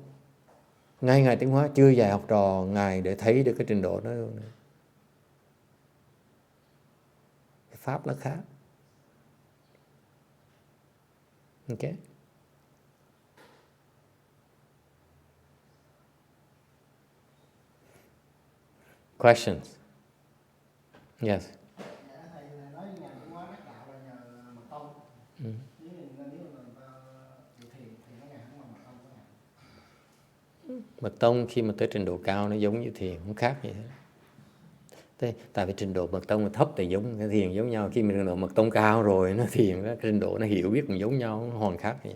Ngay ngài Tinh Hóa chưa dạy học trò ngài để thấy được cái trình độ đó luôn. Cái pháp nó khác. Okay. Questions? Yes. Thầy nói nhà Trung Hoa đắc đạo là nhờ mật tông. Nếu mà người ta bị thiền thì nó không bằng mật tông của ngài. Mật tông khi mà tới trình độ cao nó giống như thiền, không khác gì hết. Tại vì trình độ mật tông thấp thì giống cái thiền giống nhau, khi mà trình độ mật tông cao rồi nó thiền, cái trình độ nó hiểu biết cũng giống nhau, nó hoàn khác gì.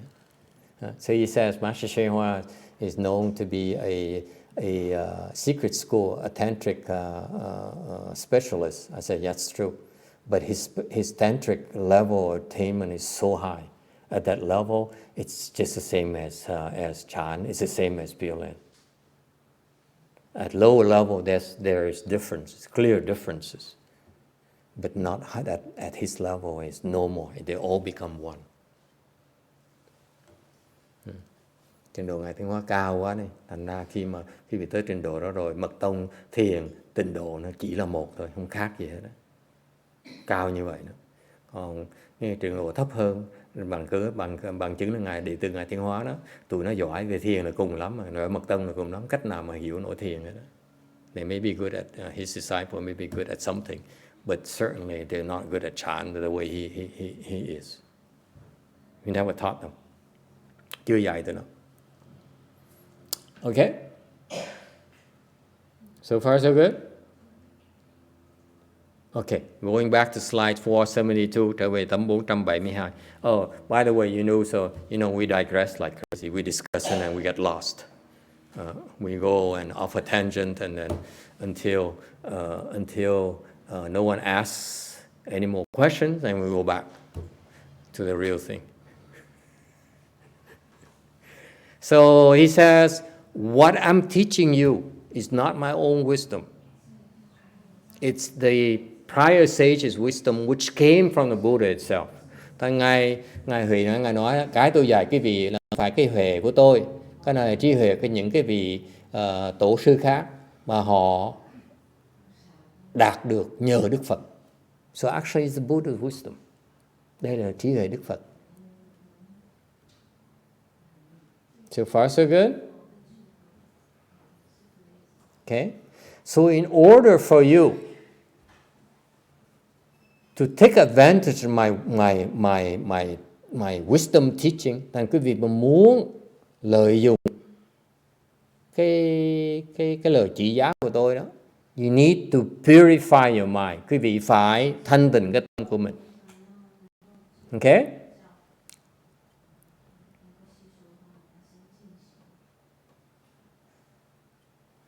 So he says Master YongHua is known to be a secret school, a tantric specialist. I said, that's true. But his tantric level of attainment is so high. At that level, it's just the same as Chan. It's the same as Pure Land. At lower level, there is differences, clear differences. But not at his level, it's no more. They all become one. Trình độ ngài Tinh Hóa cao quá này, thành ra khi bị tới trình độ đó rồi, mật tông, thiền, tịnh độ nó chỉ là một thôi, không khác gì hết đó. Cao như vậy đó. Còn cái trình độ thấp hơn, bằng chứng là ngài đệ tử ngài Tinh Hóa đó, tụi nó giỏi về thiền là cùng lắm, rồi mật tông là cùng lắm, cách nào mà hiểu nổi thiền đó. They may be good at his disciple may be good at something, but certainly they're not good at Chan the way he is. We never taught them. Chưa dạy tụi nó. Okay? So far, so good? Okay, going back to slide 472, trở về tấm 472. Oh, by the way, we digress like crazy. We discuss and then we get lost. We go and off a tangent and then until no one asks any more questions, and we go back to the real thing. So he says, what I'm teaching you is not my own wisdom. It's the prior sage's wisdom which came from the Buddha itself. Ngài Hui Ne, ngài nói cái tôi dạy cái vị là phải cái huệ của tôi. Cái này là trí huệ của những cái vị tổ sư khác mà họ đạt được nhờ Đức Phật. So actually it's the Buddha's wisdom. Đây là trí huệ Đức Phật. So far so good? Okay? So in order for you to take advantage of my wisdom teaching, thành quý vị mà muốn lợi dụng cái lời chỉ giáo của tôi đó, you need to purify your mind. Quý vị phải thanh tịnh cái tâm của mình. Okay?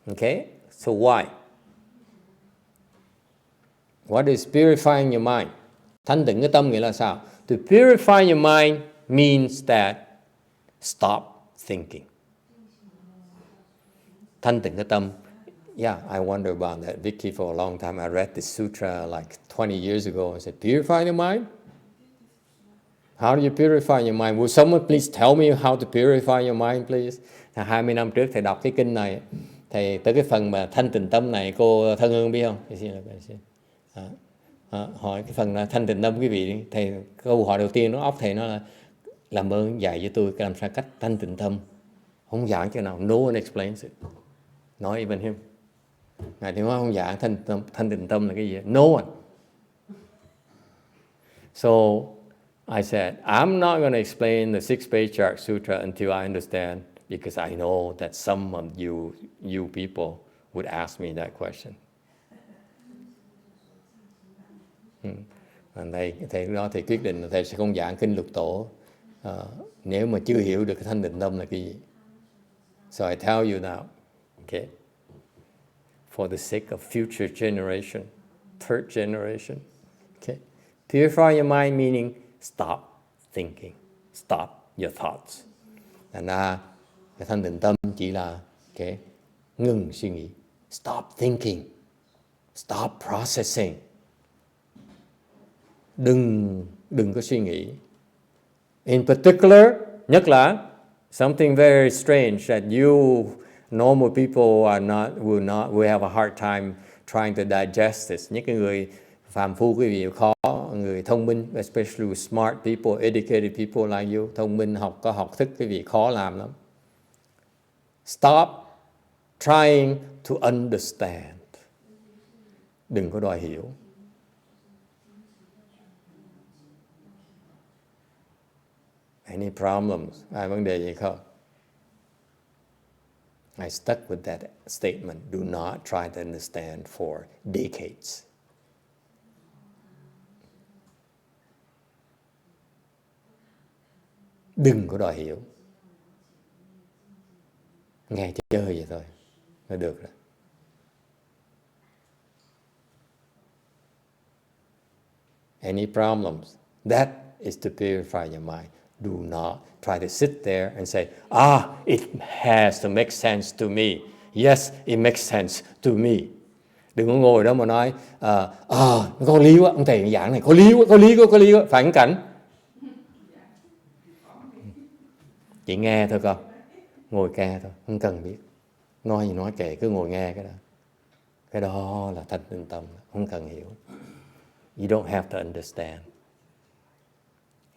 Okay? So why? What is purifying your mind? Thanh tịnh cái tâm nghĩa là sao? To purify your mind means that stop thinking. Thanh tịnh cái tâm. Yeah, I wonder about that, Vicky, for a long time. I read this sutra like 20 years ago. I said, purify your mind? How do you purify your mind? Will someone please tell me how to purify your mind, please? 20 năm trước thầy đọc cái kinh này, thầy tới cái phần mà thanh tịnh tâm này, cô Thân Hương biết không? Hỏi cái phần là thanh tịnh tâm quý vị đi. Thầy câu hỏi đầu tiên nó óc thầy nó là làm ơn dạy cho tôi làm sao cách thanh tịnh tâm. Không giảng chỗ nào. No one explains it. Not even him. Ngài thì không giảng thanh tịnh tâm là cái gì. No one. So I said, I'm not going to explain the 6th Patriarch Sutra until I understand, because I know that some of you people would ask me that question. Thầy đó thầy quyết định là thầy sẽ không giảng kinh Lục Tổ nếu mà chưa hiểu được cái thanh tịnh tâm là cái gì. So I tell you now, okay, for the sake of future generation, third generation, okay, purify your mind meaning stop thinking, stop your thoughts. Thành ra cái thanh tịnh tâm chỉ là cái ngừng suy nghĩ. Stop thinking, stop processing. Đừng có suy nghĩ. In particular, nhất là something very strange that you normal people will have a hard time trying to digest this. Những cái người phàm phu quý vị khó, người thông minh, especially smart people, educated people like you, thông minh có học thức quý vị khó làm lắm. Stop trying to understand. Đừng có đòi hiểu. Any problems? Ai vấn đề gì không? I stuck with that statement. Do not try to understand for decades. Đừng có đòi hiểu. Nghe chơi vậy thôi. Nó được rồi. Any problems? That is to purify your mind. Do not try to sit there and say, it has to make sense to me. Yes, it makes sense to me. Đừng có ngồi đó mà nói, có lý quá, ông thầy giảng này, có lý quá, phản cảnh. Chỉ nghe thôi con, ngồi nghe thôi, không cần biết. Nói gì nói kệ, cứ ngồi nghe cái đó. Cái đó là thanh tịnh tâm, không cần hiểu. You don't have to understand.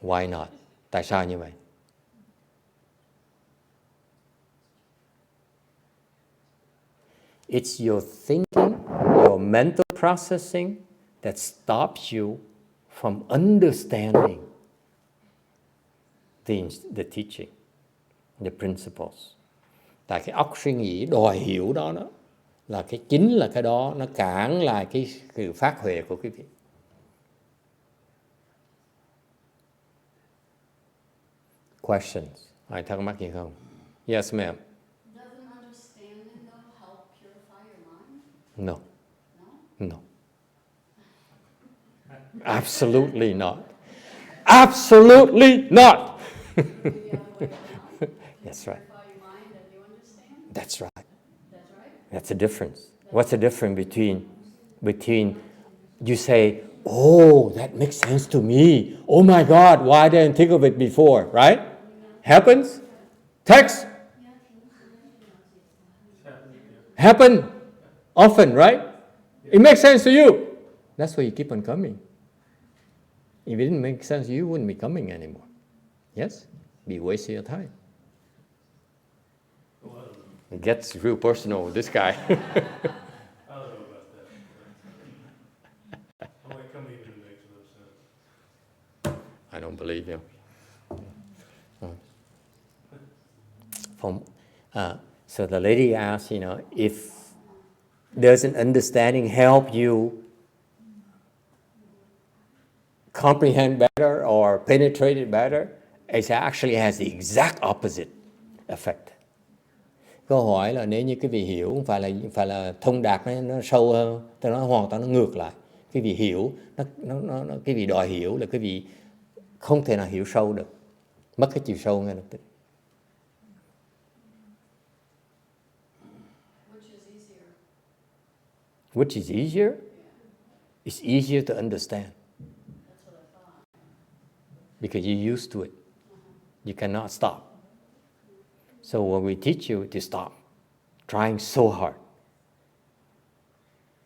Why not? Tại sao như vậy? It's your thinking, your mental processing that stops you from understanding the teaching, the principles. Tại cái óc suy nghĩ đòi hiểu đó là chính là cái đó nó cản lại cái sự phát huệ của quý vị. Questions? Ai thắc mắc gì không? Yes, ma'am. Doesn't understanding though help purify your mind? No. No. Absolutely not. Absolutely not. That's right. That's right. That's the difference. What's the difference between you say, oh, that makes sense to me. Oh my God, why didn't I think of it before, right? Happens? Text? Happen often, right? It makes sense to you. That's why you keep on coming. If it didn't make sense, you wouldn't be coming anymore. Yes? Be wasting your time. It gets real personal with this guy. I don't know about that. I might come even to make those. So the lady asked, if does an understanding help you comprehend better or penetrate it better? It actually has the exact opposite effect. Câu hỏi là nếu như cái vị hiểu không phải là thông đạt nó sâu hơn, tôi nói hoàn toàn nó ngược lại. Cái vị hiểu, cái vị đòi hiểu là cái vị không thể nào hiểu sâu được, mất cái chiều sâu ngay lập tức. Which is easier? It's easier to understand. Because you're used to it. You cannot stop. So when we teach you to stop trying so hard.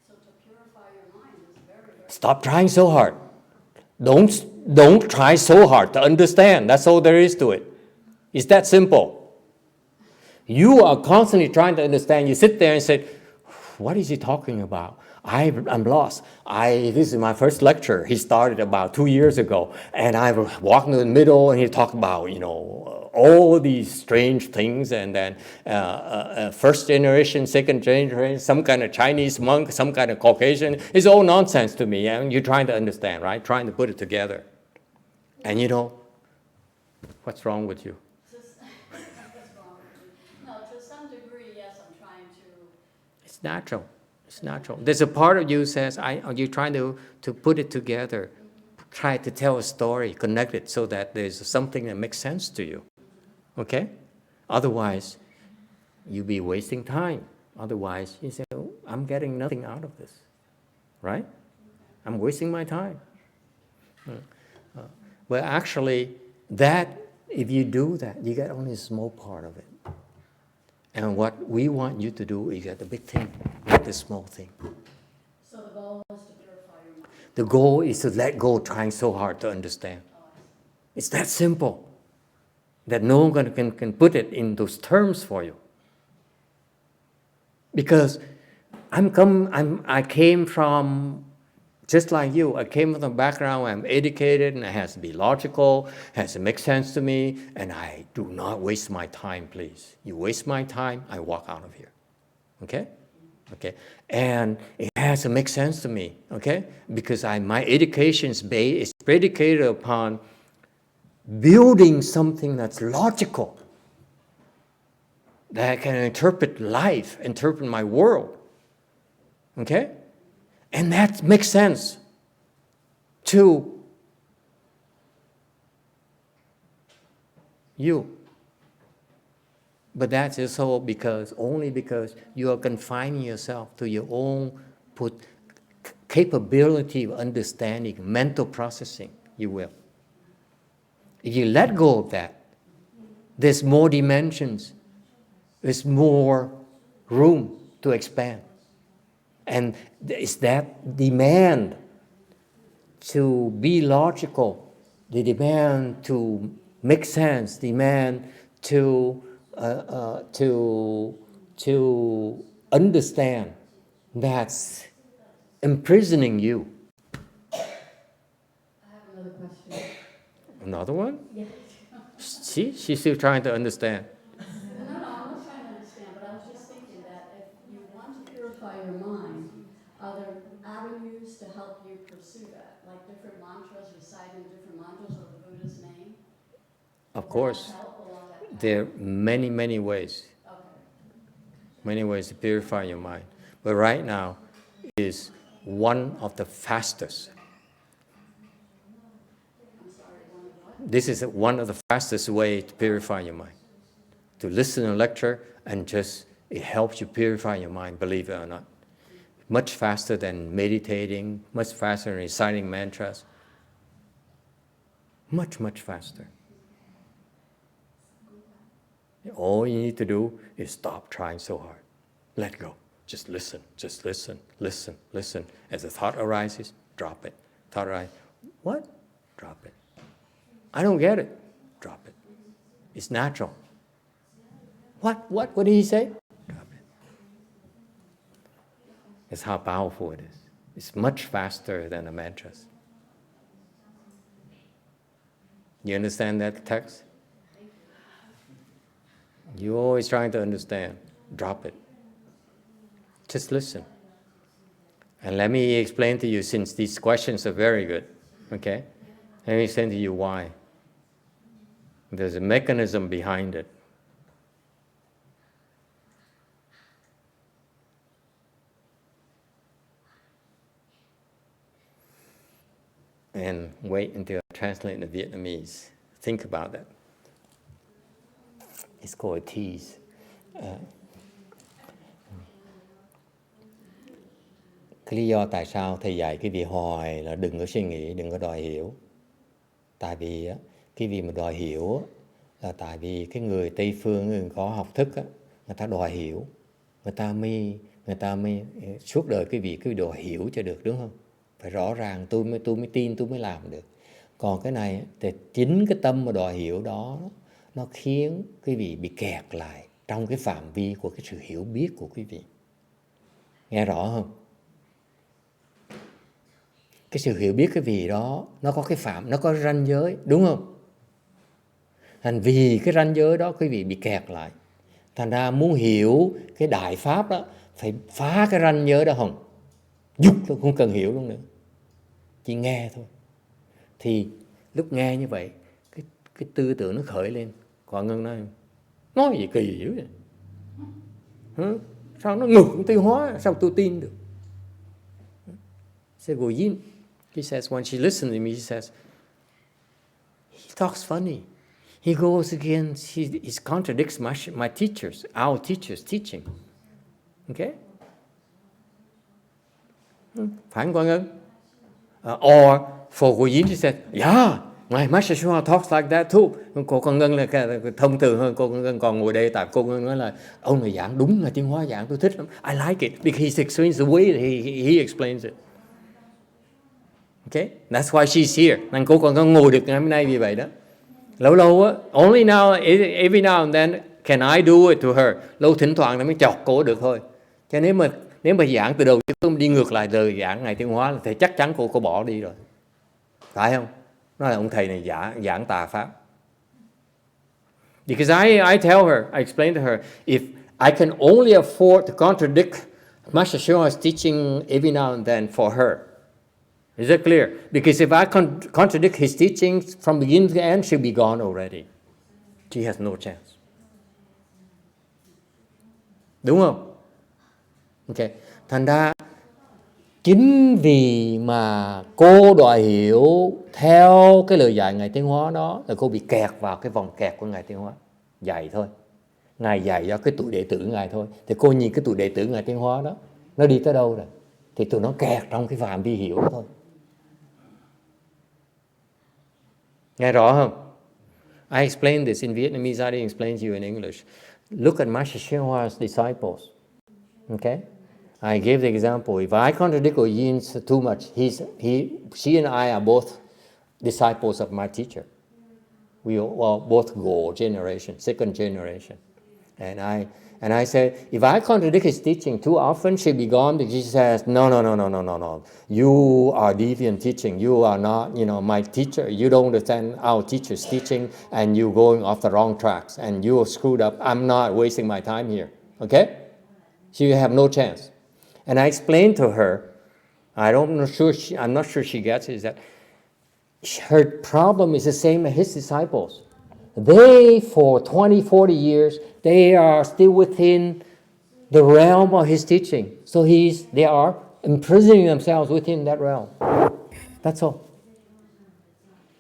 So to purify your mind is very, very Stop trying so hard. Don't try so hard to understand. That's all there is to it. It's that simple. You are constantly trying to understand. You sit there and say, what is he talking about? I'm lost. This is my first lecture. He started about 2 years ago. And I was walking in the middle and he talked about, all these strange things. And then first generation, second generation, some kind of Chinese monk, some kind of Caucasian. It's all nonsense to me. And you're trying to understand, right? Trying to put it together. And what's wrong with you? what's wrong with me. No, to some degree, yes, I'm trying to. It's natural. It's natural. There's a part of you says, you're trying to put it together, try to tell a story, connect it so that there's something that makes sense to you. Okay? Otherwise, you'll be wasting time. Otherwise, you say, I'm getting nothing out of this. Right? I'm wasting my time. But actually, if you do that, you get only a small part of it. And what we want you to do is get the big thing, not the small thing. So the goal is to purify your mind. The goal is to let go trying so hard to understand. It's that simple that no one can put it in those terms for you. Because I came from, just like you, I came from a background, I'm educated, and it has to be logical, has to make sense to me, and I do not waste my time, please. You waste my time, I walk out of here. Okay? Okay? And it has to make sense to me, okay? Because my education is predicated upon building something that's logical, that I can interpret life, interpret my world. Okay? And that makes sense to you. But that's also only because you are confining yourself to your own capability of understanding, mental processing, you will. If you let go of that, there's more dimensions, there's more room to expand. And it's that demand to be logical, the demand to make sense, demand to understand, that's imprisoning you. I have another question. Another one? Yeah. See, she's still trying to understand. No, I'm not trying to understand, but I was just thinking that if you want to purify your mind, are there avenues to help you pursue that? Like different mantras, reciting different mantras of the Buddha's name? Of course, there are many, many ways. Okay. Many ways to purify your mind. But right now is one of the fastest. This is one of the fastest way to purify your mind. To listen to a lecture and it helps you purify your mind, believe it or not. Much faster than meditating, much faster than reciting mantras. Much, much faster. All you need to do is stop trying so hard. Let go. Just listen, listen. As a thought arises, drop it. Thought arises, what? Drop it. I don't get it. Drop it. It's natural. What did he say? Drop it. That's how powerful it is. It's much faster than the mantras. You understand that text? You're always trying to understand. drop it. Just listen. And let me explain to you, since these questions are very good, okay? Let me explain to you why. There's a mechanism behind it. And wait until I translate into Vietnamese. Think about that. It's called a tease. Cái lý do tại sao thầy dạy cái vị hoài là đừng có suy nghĩ, đừng có đòi hiểu. Tại vì cái vị mà đòi hiểu là tại vì cái người Tây phương, người có học thức á, người ta đòi hiểu, người ta mới suốt đời cái vị cứ đòi hiểu cho được, đúng không? Phải rõ ràng tôi mới tin, tôi mới làm được. Còn cái này thì chính cái tâm mà đòi hiểu đó nó khiến quý vị bị kẹt lại trong cái phạm vi của cái sự hiểu biết của quý vị. Nghe rõ không? Cái sự hiểu biết cái vị đó nó có cái nó có ranh giới, đúng không? Thành vì cái ranh giới đó quý vị bị kẹt lại. Thành ra muốn hiểu cái đại pháp đó phải phá cái ranh giới đó không? Giúp tôi không cần hiểu luôn nữa. Chỉ nghe thôi. Thì lúc nghe như vậy, cái tư tưởng nó khởi lên. Còn Ngân nói gì kỳ dữ vậy? Sao nó ngược tiêu hóa, sao tôi tin được? So Yin, he says, when she listened to me, he says, he talks funny. He goes against, he contradicts my teachers, our teachers' teaching. Okay? Phải không con Ngân? Or for Yin, she said, yeah, my Master Shua talks like that too. Cô con Ngân là thông thường hơn. Cô con Ngân còn ngồi đây tại cô Ngân nói là ông này giảng đúng là tiếng hóa giảng, tôi thích lắm. I like it because he explains the way that he explains it. Okay, that's why she's here. Nên cô còn ngồi được ngày hôm nay vì vậy đó. Lâu lâu á, only now, every now and then can I do it to her. Lâu thỉnh thoảng nó mới chọc cô được thôi. Cho nếu mà giảng từ đầu chứ không đi ngược lại lời giảng ngày tiếng hóa thì chắc chắn cô bỏ đi rồi. Phải không? Nói là ông thầy này giảng tà pháp. Because I tell her, I explain to her, if I can only afford to contradict Master Shoa's teaching every now and then for her. Is that clear? Because if I contradict his teachings from beginning to end, she'll be gone already. She has no chance. Đúng không? Okay. Thành ra chính vì mà cô đòi hiểu theo cái lời dạy Ngài Tiến Hóa đó là cô bị kẹt vào cái vòng kẹt của Ngài Tiến Hóa. Dạy thôi. Ngài dạy cho cái tụi đệ tử Ngài thôi. Thì cô nhìn cái tụi đệ tử Ngài Tiến Hóa đó, nó đi tới đâu rồi? Thì tụi nó kẹt trong cái phạm vi hiểu thôi. Nghe rõ không? I explained this in Vietnamese, I didn't explain to you in English. Look at Master Shinhua's disciples. Okay? I gave the example. If I contradict Yin too much, she and I are both disciples of my teacher. We are both Go generation, second generation. And I said, if I contradict his teaching too often, she'll be gone because she says, no. You are deviant teaching. You are not, my teacher. You don't understand our teacher's teaching and you're going off the wrong tracks and you are screwed up. I'm not wasting my time here. Okay? She will have no chance. And I explained to her, I'm not sure she gets it, is that her problem is the same as his disciples. They, for 20, 40 years, they are still within the realm of his teaching. So they are imprisoning themselves within that realm. That's all.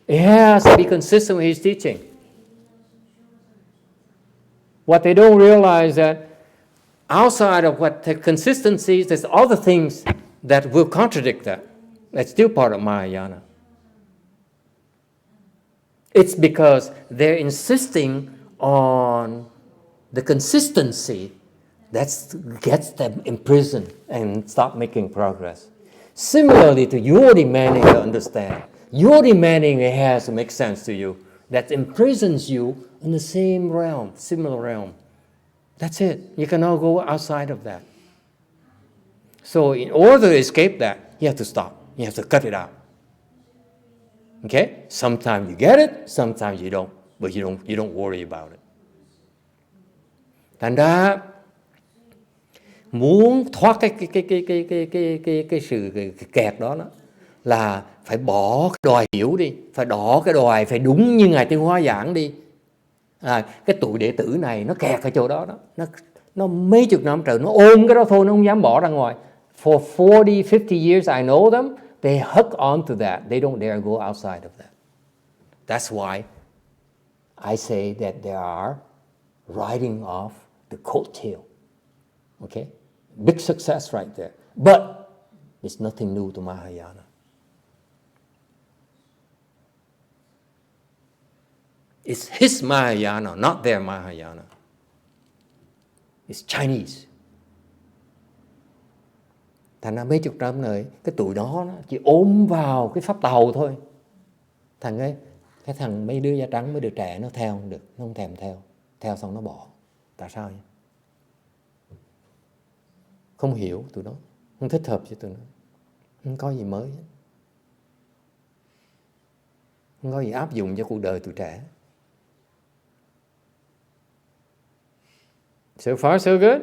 It has to be consistent with his teaching. What they don't realize that outside of what the consistencies, there's other things that will contradict that. That's still part of Mahayana. It's because they're insisting on the consistency that gets them imprisoned and stop making progress. Similarly to your demanding to understand. Your demanding it has to make sense to you. That imprisons you in the same realm, similar realm. That's it. You cannot go outside of that. So in order to escape that, you have to stop. You have to cut it out. Okay? Sometimes you get it, sometimes you don't. But you don't worry about it. Thành ra, Muốn thoát cái sự kẹt đó, là phải bỏ cái đòi hiểu đi, phải bỏ cái đòi phải đúng như Ngài Tiến Hóa giảng đi. Cái tụi đệ tử này nó kẹt ở chỗ đó, nó mấy chục năm trời nó ôm cái đó thôi, nó không dám bỏ ra ngoài. For 40, 50 years I know them, they hook on to that. They don't dare go outside of that. That's why I say that they are riding off the coattail. Okay? Big success right there. But it's nothing new to Mahayana. It's his Mahayana, not their Mahayana. It's Chinese. Thành ra mấy chục năm rồi, cái tụi đó chỉ ôm vào cái pháp tàu thôi. Cái thằng mấy đứa da trắng, mấy đứa trẻ nó theo không được, nó không thèm theo. Theo xong nó bỏ. Tại sao vậy? Không hiểu tụi nó, không thích hợp với tụi nó. Không có gì mới hết. Không có gì áp dụng cho cuộc đời tụi trẻ. So far so good.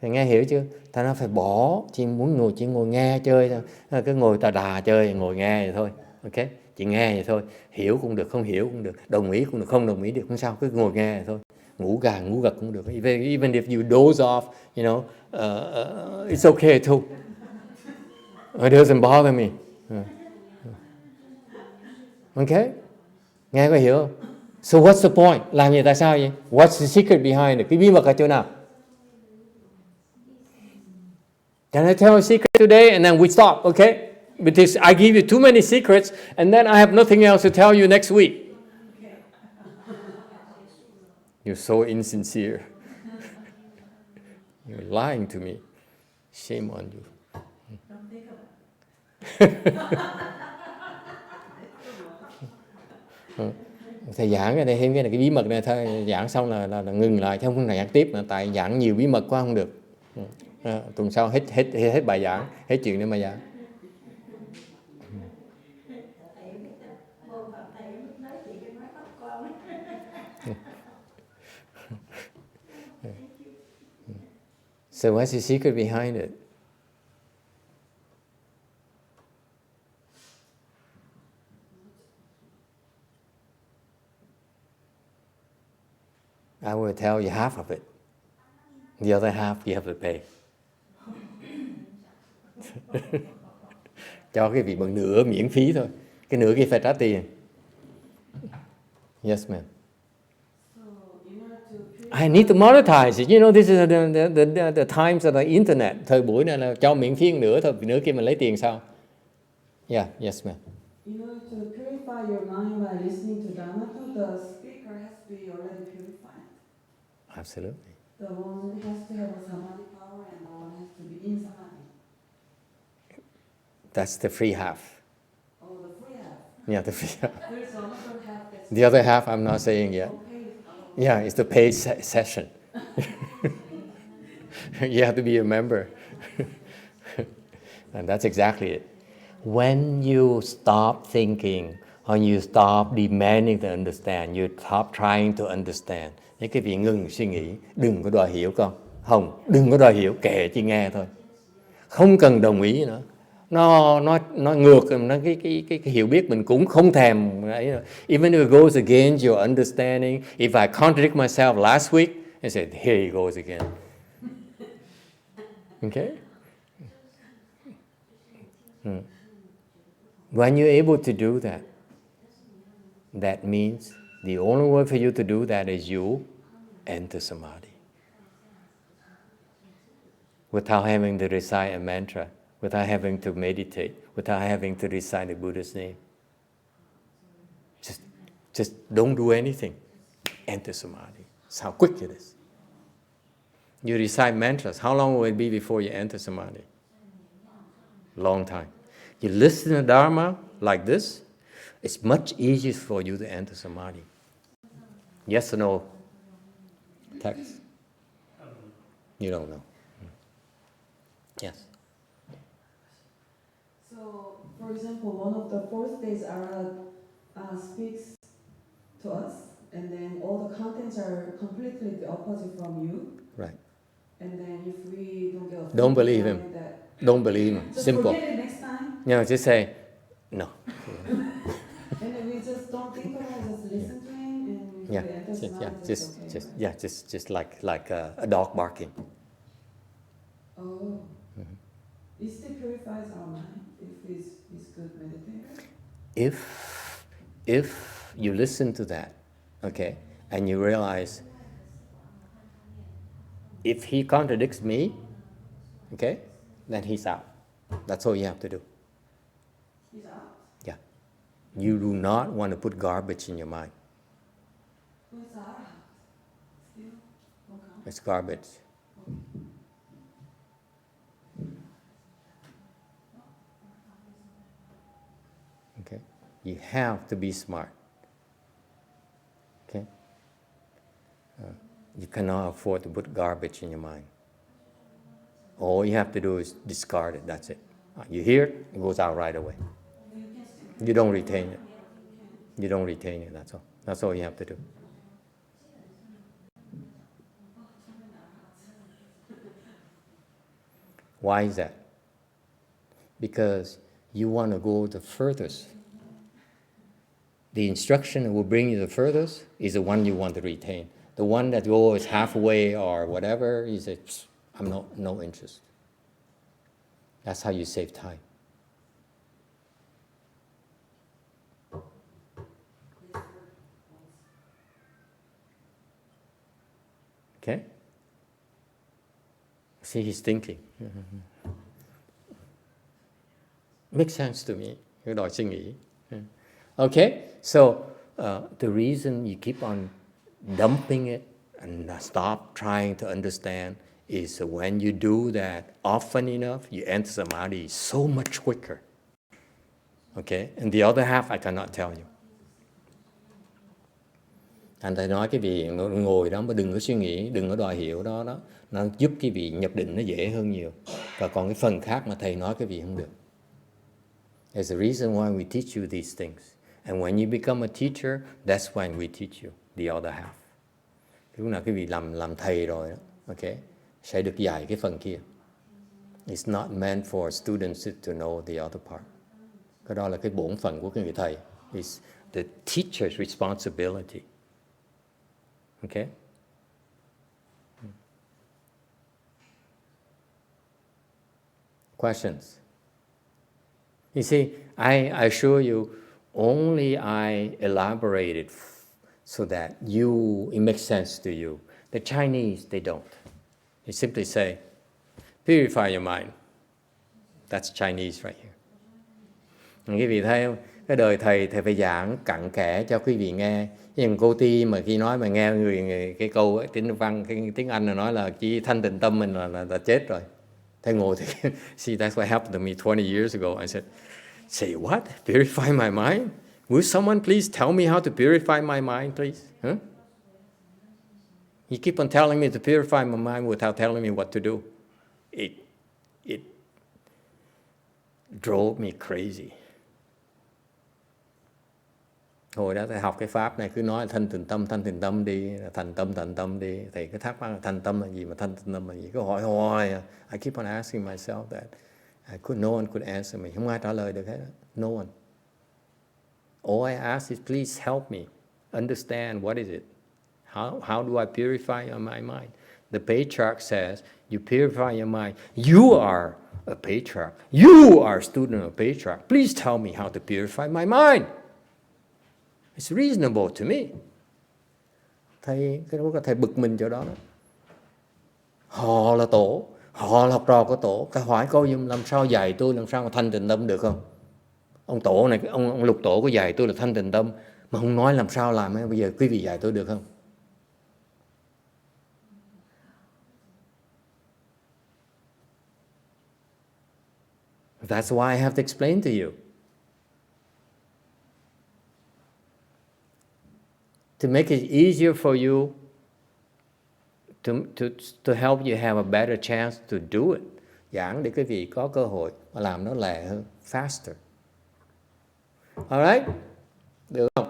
Phải nghe hiểu chưa? Ta nó phải bỏ, chỉ ngồi nghe chơi thôi. Cứ ngồi tà đà chơi, ngồi nghe vậy thôi. Ok? Chỉ nghe vậy thôi. Hiểu cũng được, không hiểu cũng được. Đồng ý cũng được, không đồng ý được. Không sao, cứ ngồi nghe vậy thôi. Ngủ gà, ngủ gật cũng được. Even if you doze off, you know, it's okay too. It doesn't bother me. Ok? Nghe có hiểu không? So what's the point? Làm gì tại sao vậy? What's the secret behind it? Cái bí mật ở chỗ nào? Can I tell a secret today and then we stop, okay? Because I give you too many secrets and then I have nothing else to tell you next week. You're so insincere. You're lying to me. Shame on you. Don't think of it. Thầy giảng cái này thêm cái bí mật này thôi, giảng xong là ngừng lại chứ không giảng tiếp nữa, tại giảng nhiều bí mật quá không được. Tuần sau hết bài giảng, hết chuyện để mà giảng. So what's the secret behind it? I will tell you half of it. The other half you have to pay. Cho cái vị bằng nửa miễn phí thôi. Cái nửa kia phải trả tiền. Yes, ma'am. I need to monetize it. You know, this is the times of the internet. Thời buổi này là cho miễn phí nửa thôi, nửa kia mình lấy tiền sao? Yeah, yes, ma'am. In order to purify your mind by listening to Dharma, the speaker has to be already purified. Absolutely. The one has to have a Samadhi power and the one has to be in Samadhi. That's the free half. Oh, the free half. Yeah, the free half. There's another half that's... The other half I'm not saying yet. Yeah, it's the paid session. You have to be a member. And that's exactly it. When you stop thinking or you stop demanding to understand, you stop trying to understand. Những cái vị ngừng suy nghĩ, đừng có đòi hiểu con. Không, đừng có đòi hiểu, kệ chỉ nghe thôi. Không cần đồng ý nữa. Nó ngược, cái hiểu biết mình cũng không thèm. Even if it goes against your understanding, if I contradict myself last week, I said, here he goes again. Okay? When you're able to do that, that means the only way for you to do that is you enter Samadhi. Without having to recite a mantra, without having to meditate, without having to recite the Buddha's name. Just don't do anything. Enter Samadhi. That's how quick it is. You recite mantras. How long will it be before you enter Samadhi? Long time. You listen to Dharma like this, it's much easier for you to enter Samadhi. Yes or no? Text? You don't know. Yes. So, for example, one of the fourth days speaks to us, and then all the contents are completely the opposite from you. Right. And then if we don't get offended, Don't believe him. Don't believe him. Just Simple. forget it next time. No, just say no. And then we just don't think about it, just listen to him, and Yeah, if it enters the mind, it's okay. just like a dog barking. Oh. It still purifies our mind if he's good meditator. If you listen to that, okay, and you realize if he contradicts me, okay, then he's out. That's all you have to do. He's out? Yeah. You do not want to put garbage in your mind. What's out? Still? Okay. It's garbage. Okay? You have to be smart. Okay? You cannot afford to put garbage in your mind. All you have to do is discard it, that's it. You hear it, it goes out right away. You don't retain it. You don't retain it, that's all. That's all you have to do. Why is that? Because you want to go the furthest. The instruction that will bring you the furthest is the one you want to retain. The one that goes halfway or whatever, you say, I'm no interest. That's how you save time. Okay? See, he's thinking. Makes sense to me. Cái đòi suy nghĩ. Okay, so the reason you keep on dumping it and stop trying to understand is when you do that often enough, you enter Samadhi so much quicker. Okay, and the other half I cannot tell you. Anh thầy nói cái vị ngồi đó mà đừng có suy nghĩ, đừng có đòi hiểu đó, nó giúp cái vị nhập định nó dễ hơn nhiều. Và còn cái phần khác mà thầy nói cái vị không được. There's a reason why we teach you these things. And when you become a teacher, that's when we teach you the other half. Lúc nào cái vị làm thầy rồi đó, okay, sẽ được dạy cái phần kia. It's not meant for students to know the other part. Cái đó là cái bổn phận của cái người thầy. It's the teacher's responsibility. Okay? Questions? You see, I assure you, only I elaborated so that it makes sense to you. The Chinese, they don't. They simply say, purify your mind. That's Chinese right here. Quý vị thấy không? Cái đời thầy phải giảng cặn kẽ cho quý vị nghe. Nhưng cô Ti mà khi nói mà nghe người cái câu ấy, tiếng văn, cái tiếng Anh là nói là chỉ thanh tịnh tâm mình là chết rồi. Thầy ngồi thì, see, that's what happened to me 20 years ago. I said, say what? Purify my mind? Will someone please tell me how to purify my mind, please? Huh? You keep on telling me to purify my mind without telling me what to do. It drove me crazy. Hồi đó thầy học cái pháp này cứ nói thanh tịnh tâm đi, thành tâm đi. Thầy cứ thắc mắc là thành tâm là gì mà thanh tịnh tâm là gì. Cứ hỏi hoài. I keep on asking myself that. No one could answer me. Không ai trả lời được hết. No one. All I ask is please help me understand what is it. How do I purify my mind? The Patriarch says, you purify your mind. You are a Patriarch. You are a student of Patriarch. Please tell me how to purify my mind. It's reasonable to me. Cái lúc thầy bực mình chỗ đó. Họ là tổ, họ là học trò của tổ. Thầy hỏi câu giùm làm sao dạy tôi, làm sao mà thanh tịnh tâm được không? Ông tổ này, ông lục tổ có dạy tôi là thanh tịnh tâm, mà không nói làm sao làm. Bây giờ quý vị dạy tôi được không? That's why I have to explain to you. To make it easier for you, to help you have a better chance to do it. Giảng để quý vị có cơ hội mà làm nó lẹ hơn, faster. Alright? Được không?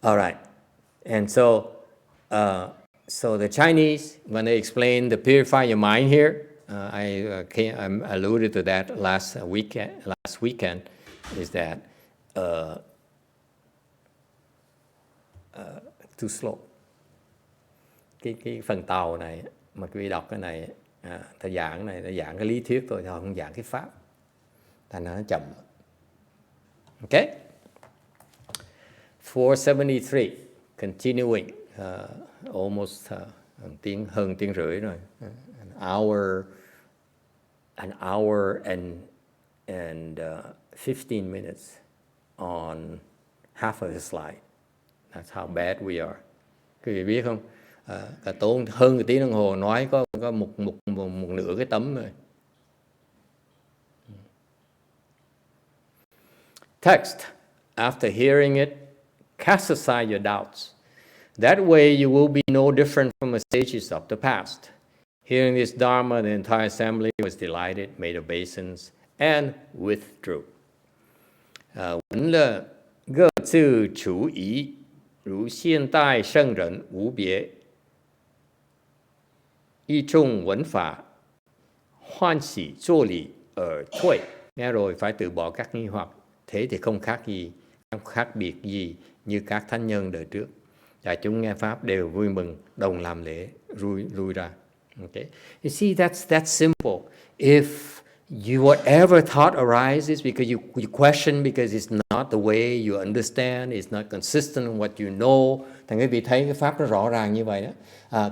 Alright. And so, So the Chinese, when they explain the purify your mind here, I alluded to that last weekend, is that too slow. Cái phần tàu này mà quý vị đọc cái này, ta giảng cái lý thuyết thôi, họ không giảng cái pháp, thành nó chậm. Okay. 473, continuing, almost hơn tiếng rưỡi rồi, an hour and 15 minutes on half of the slide. That's how bad we are. Quý vị biết không? Cả tốn hơn một tiếng đồng hồ nói có một nửa cái tấm rồi. Text. After hearing it, cast aside your doubts. That way you will be no different from the sages of the past. Hearing this Dharma, the entire assembly was delighted, made obeisance, and withdrew. 闻了各自处仪，如现代圣人无别，一众闻法，欢喜作礼而退. Nghe rồi phải từ bỏ các nghi hoặc, thế thì không khác biệt gì như các thánh nhân đời trước. Đại chúng nghe pháp đều vui mừng, đồng làm lễ, lui ra. Okay. You see, that's simple. If whatever thought arises because you question, because it's not the way you understand, it's not consistent with what you know. Thành quý vị thấy cái pháp nó rõ ràng như vậy đó.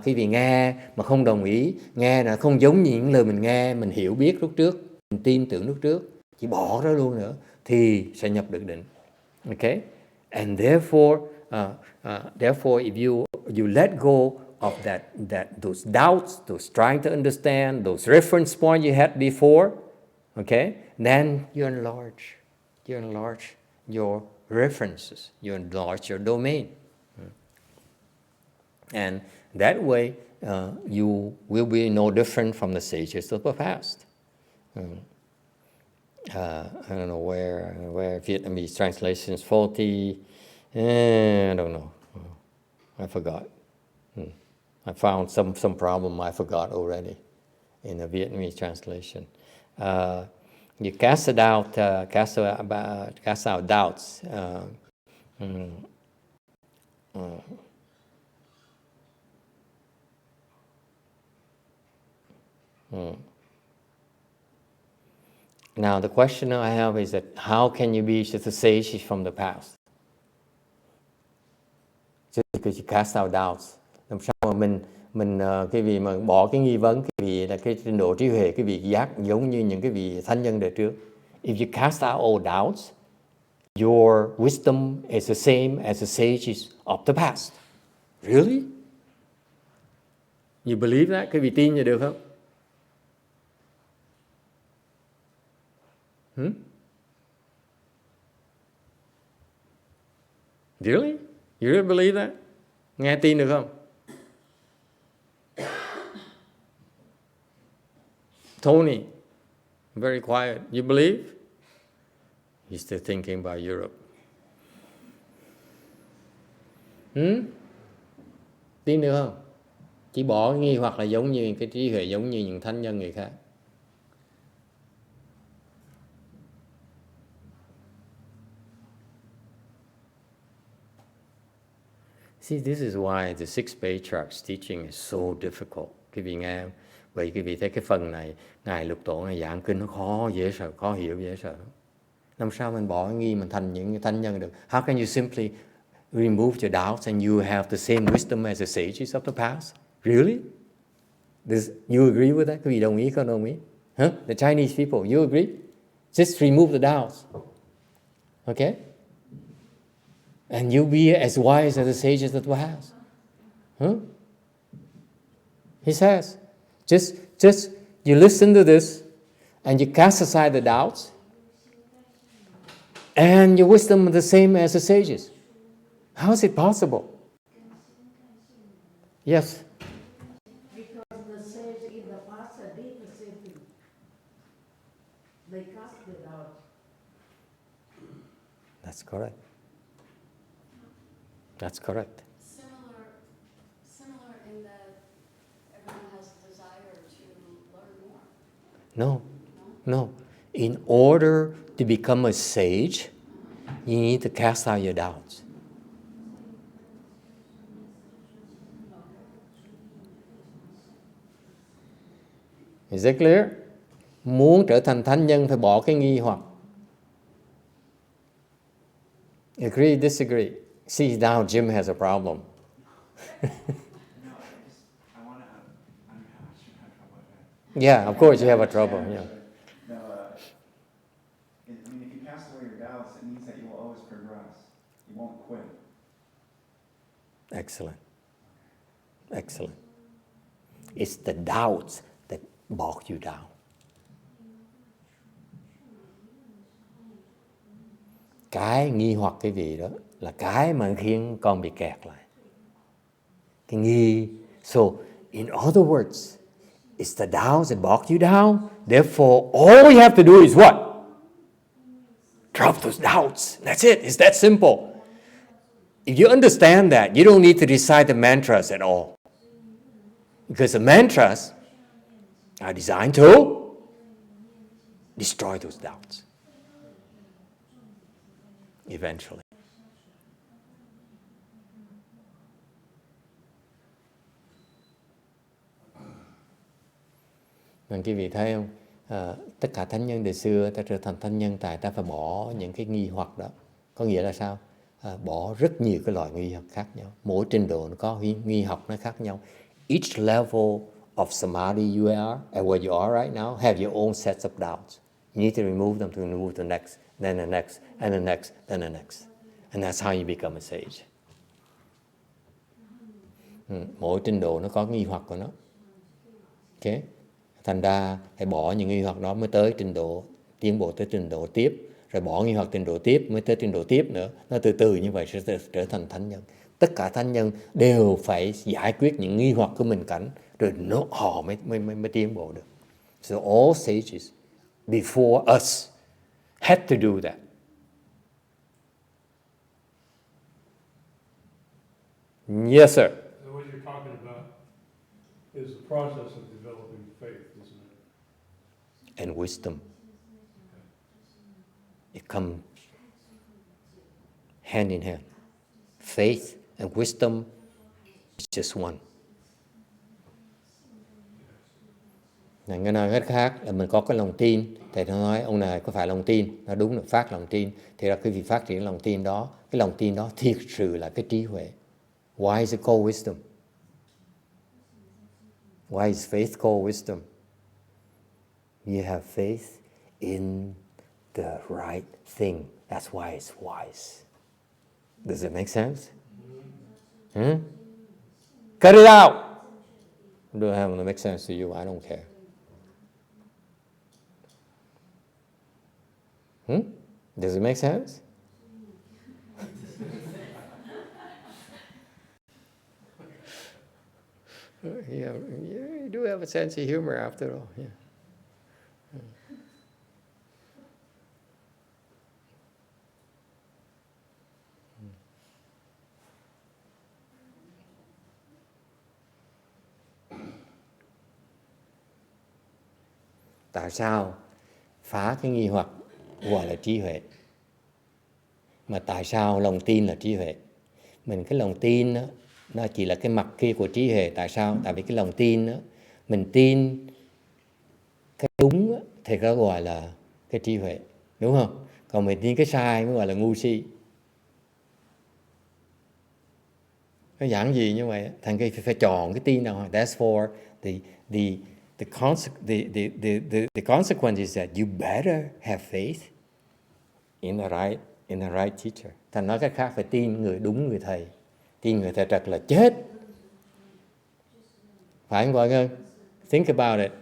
Quý vị nghe mà không đồng ý, nghe là không giống như những lời mình nghe, mình hiểu biết lúc trước, mình tin tưởng lúc trước, chỉ bỏ nó luôn nữa, thì sẽ nhập được định. Okay? And therefore, if you let go of those doubts, those trying to understand, those reference points you had before, okay, then you enlarge your references, you enlarge your domain, and that way you will be no different from the sages of the past. I don't know where Vietnamese translation is faulty. I don't know. I forgot. I found some problem I forgot already in the Vietnamese translation. You cast out doubts. Now the question I have is that how can you be just a sage from the past? Just because you cast out doubts. Làm sao mà mình cái vị mà bỏ cái nghi vấn, cái vị là cái trình độ trí huệ, cái vị giác giống như những cái vị thánh nhân đời trước. If you cast out all doubts, your wisdom is the same as the sages of the past. Really? You believe that? Cái vị tin như được không? Really? You really believe that? Nghe tin được không? Tony, very quiet. You believe? He's still thinking about Europe. Tin được không? Chỉ bỏ nghi hoặc là giống như cái trí huệ, giống như những thánh nhân người khác. See, this is why the 6th Patriarch's teaching is so difficult. Quý vị nghe, vậy quý vị thấy cái phần này, Ngài Lục Tổ, Ngài giảng kinh nó khó hiểu, dễ sợ. Làm sao mình bỏ nghi, mình thành những thánh nhân được? How can you simply remove your doubts and you have the same wisdom as the sages of the past? Really? You agree with that? Quý vị đồng ý không đồng ý? The Chinese people, you agree? Just remove the doubts. Okay? And you'll be as wise as the sages that we have. He says, just you listen to this and you cast aside the doubts and your wisdom is the same as the sages. How is it possible? Yes? Because the sage in the past did the same thing. They cast it out. That's correct. That's correct. Similar in that No, no. In order to become a sage, you need to cast out your doubts. Is that clear? Muốn trở thành thánh nhân phải bỏ cái nghi hoặc. Agree, disagree? See, now Jim has a problem. Yeah, of course you have a trouble. Yeah. No, I mean, if you cast away your doubts, it means that you will always progress. You won't quit. Excellent. Excellent. It's the doubts that bog you down. Cái nghi hoặc cái vị đó là cái mà khiến con bị kẹt lại. Cái nghi. So, in other words, it's the doubts that bog you down. Therefore, all we have to do is what? Drop those doubts. That's it. It's that simple. If you understand that, you don't need to recite the mantras at all. Because the mantras are designed to destroy those doubts. Eventually. Nên quý vị thấy không? Tất cả thánh nhân đời xưa ta trở thành thánh nhân tại ta phải bỏ những cái nghi hoặc đó. Có nghĩa là sao? Bỏ rất nhiều cái loại nghi hoặc khác nhau. Mỗi trình độ nó có nghi học nó khác nhau. Each level of samadhi you are and where you are right now have your own sets of doubts. You need to remove them to remove the next, then the next, and the next, then the next. And that's how you become a sage. Mỗi trình độ nó có nghi hoặc của nó. Okay? Thành ra hãy bỏ những nghi hoặc đó mới tới trình độ, tiến bộ tới trình độ tiếp. Rồi bỏ nghi hoặc trình độ tiếp mới tới trình độ tiếp nữa. Nó từ từ như vậy sẽ trở thành thánh nhân. Tất cả thánh nhân đều phải giải quyết những nghi hoặc của mình cảnh. Rồi họ mới tiến bộ được. So all sages before us had to do that. Yes, sir. So what you're talking about is the process of developing faith, isn't it? And wisdom. It comes hand in hand. Faith and wisdom is just one. Nghe nói rất khác là mình có cái lòng tin. Thầy nói ông này có phải lòng tin, nó đúng là phát lòng tin. Thì là cái việc phát triển lòng tin đó, cái lòng tin đó thiệt sự là cái trí huệ. Why is it called wisdom? Why is faith called wisdom? You have faith in the right thing. That's why it's wise. Does it make sense? Cut it out! It don't have to make sense to you. I don't care. Does it make sense? Yeah, you do have a sense of humor after all. Yeah. Tại sao phá cái nghi hoặc gọi là trí huệ? Mà tại sao lòng tin là trí huệ? Mình cái lòng tin đó, nó chỉ là cái mặt kia của trí huệ. Tại sao? Tại vì cái lòng tin đó, mình tin cái đúng đó, thì nó gọi là cái trí huệ, đúng không? Còn mình tin cái sai mới gọi là ngu si. Nó giảng gì như vậy? Thành cái phải chọn cái tin nào. That's for the consequence is that you better have faith in the right teacher. Thành nói cách khác phải tin người đúng người thầy. Tin người thầy trật là chết. Phải không mọi người? Think about it.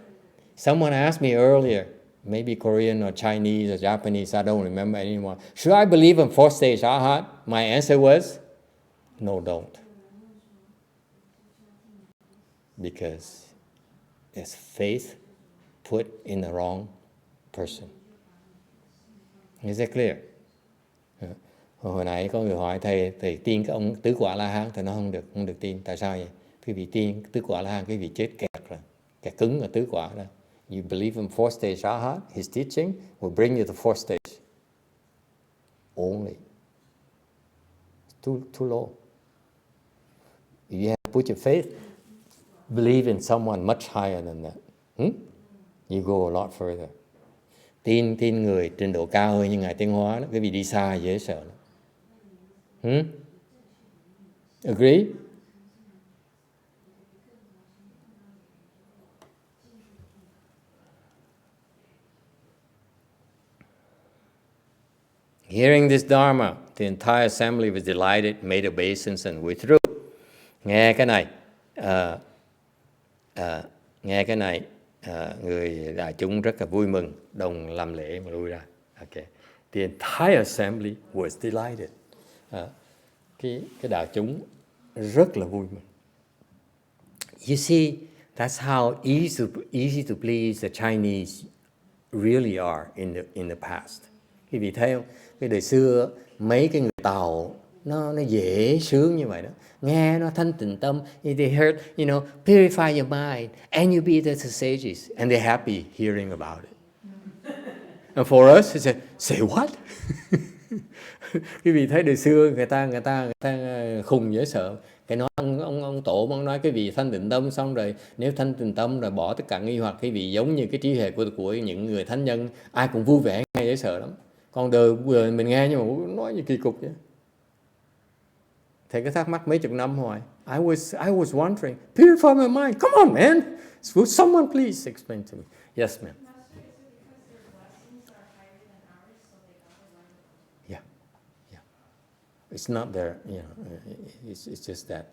Someone asked me earlier, maybe Korean or Chinese or Japanese, I don't remember anymore. Should I believe in fourth stage Arhat? My answer was, no, don't. Because it's faith put in the wrong person. Is that clear? Hồi nãy có người hỏi thầy tin cái ông tứ quả La Hán, thầy nói không được tin. Tại sao vậy? Quý vị tin tứ quả La Hán, quý vị chết kẹt rồi, kẹt cứng ở tứ quả rồi. You believe in 4th stage Arhat, his teaching will bring you to 4th stage. Only. Too low. If you have to put your faith, believe in someone much higher than that. You go a lot further. Tin người trình độ cao hơn như Ngài Tiến Hóa đó, cái vị đi xa dễ sợ lắm. Agree? Hearing this Dharma, the entire assembly was delighted, made obeisance and withdrew. Nghe cái này, người đại chúng rất là vui mừng, đồng làm lễ mà lui ra. Okay. The entire assembly was delighted. Cái đại chúng rất là vui mừng. You see, that's how easy to please the Chinese really are in the past. Quý vị thấy không? Cái đời xưa mấy cái người Tàu nó dễ sướng như vậy đó. Nghe nó thanh tịnh tâm. They heard, purify your mind and you be the sages. And they're happy hearing about it. And for us, they say what? Quý vị thấy đời xưa người ta khùng dễ sợ. Cái nói ông tổ ông nói cái vị thanh tịnh tâm xong rồi, nếu thanh tịnh tâm rồi bỏ tất cả nghi hoặc, cái vị giống như cái trí huệ của những người thánh nhân, ai cũng vui vẻ, nghe dễ sợ lắm. Còn đời mình nghe nhưng mà nói như kỳ cục vậy. Thầy cứ thắc mắc mấy chục năm hoài. I was wondering, purify my mind. Come on, man. Would someone please explain to me? Yes, ma'am. Yeah. It's not their, it's just that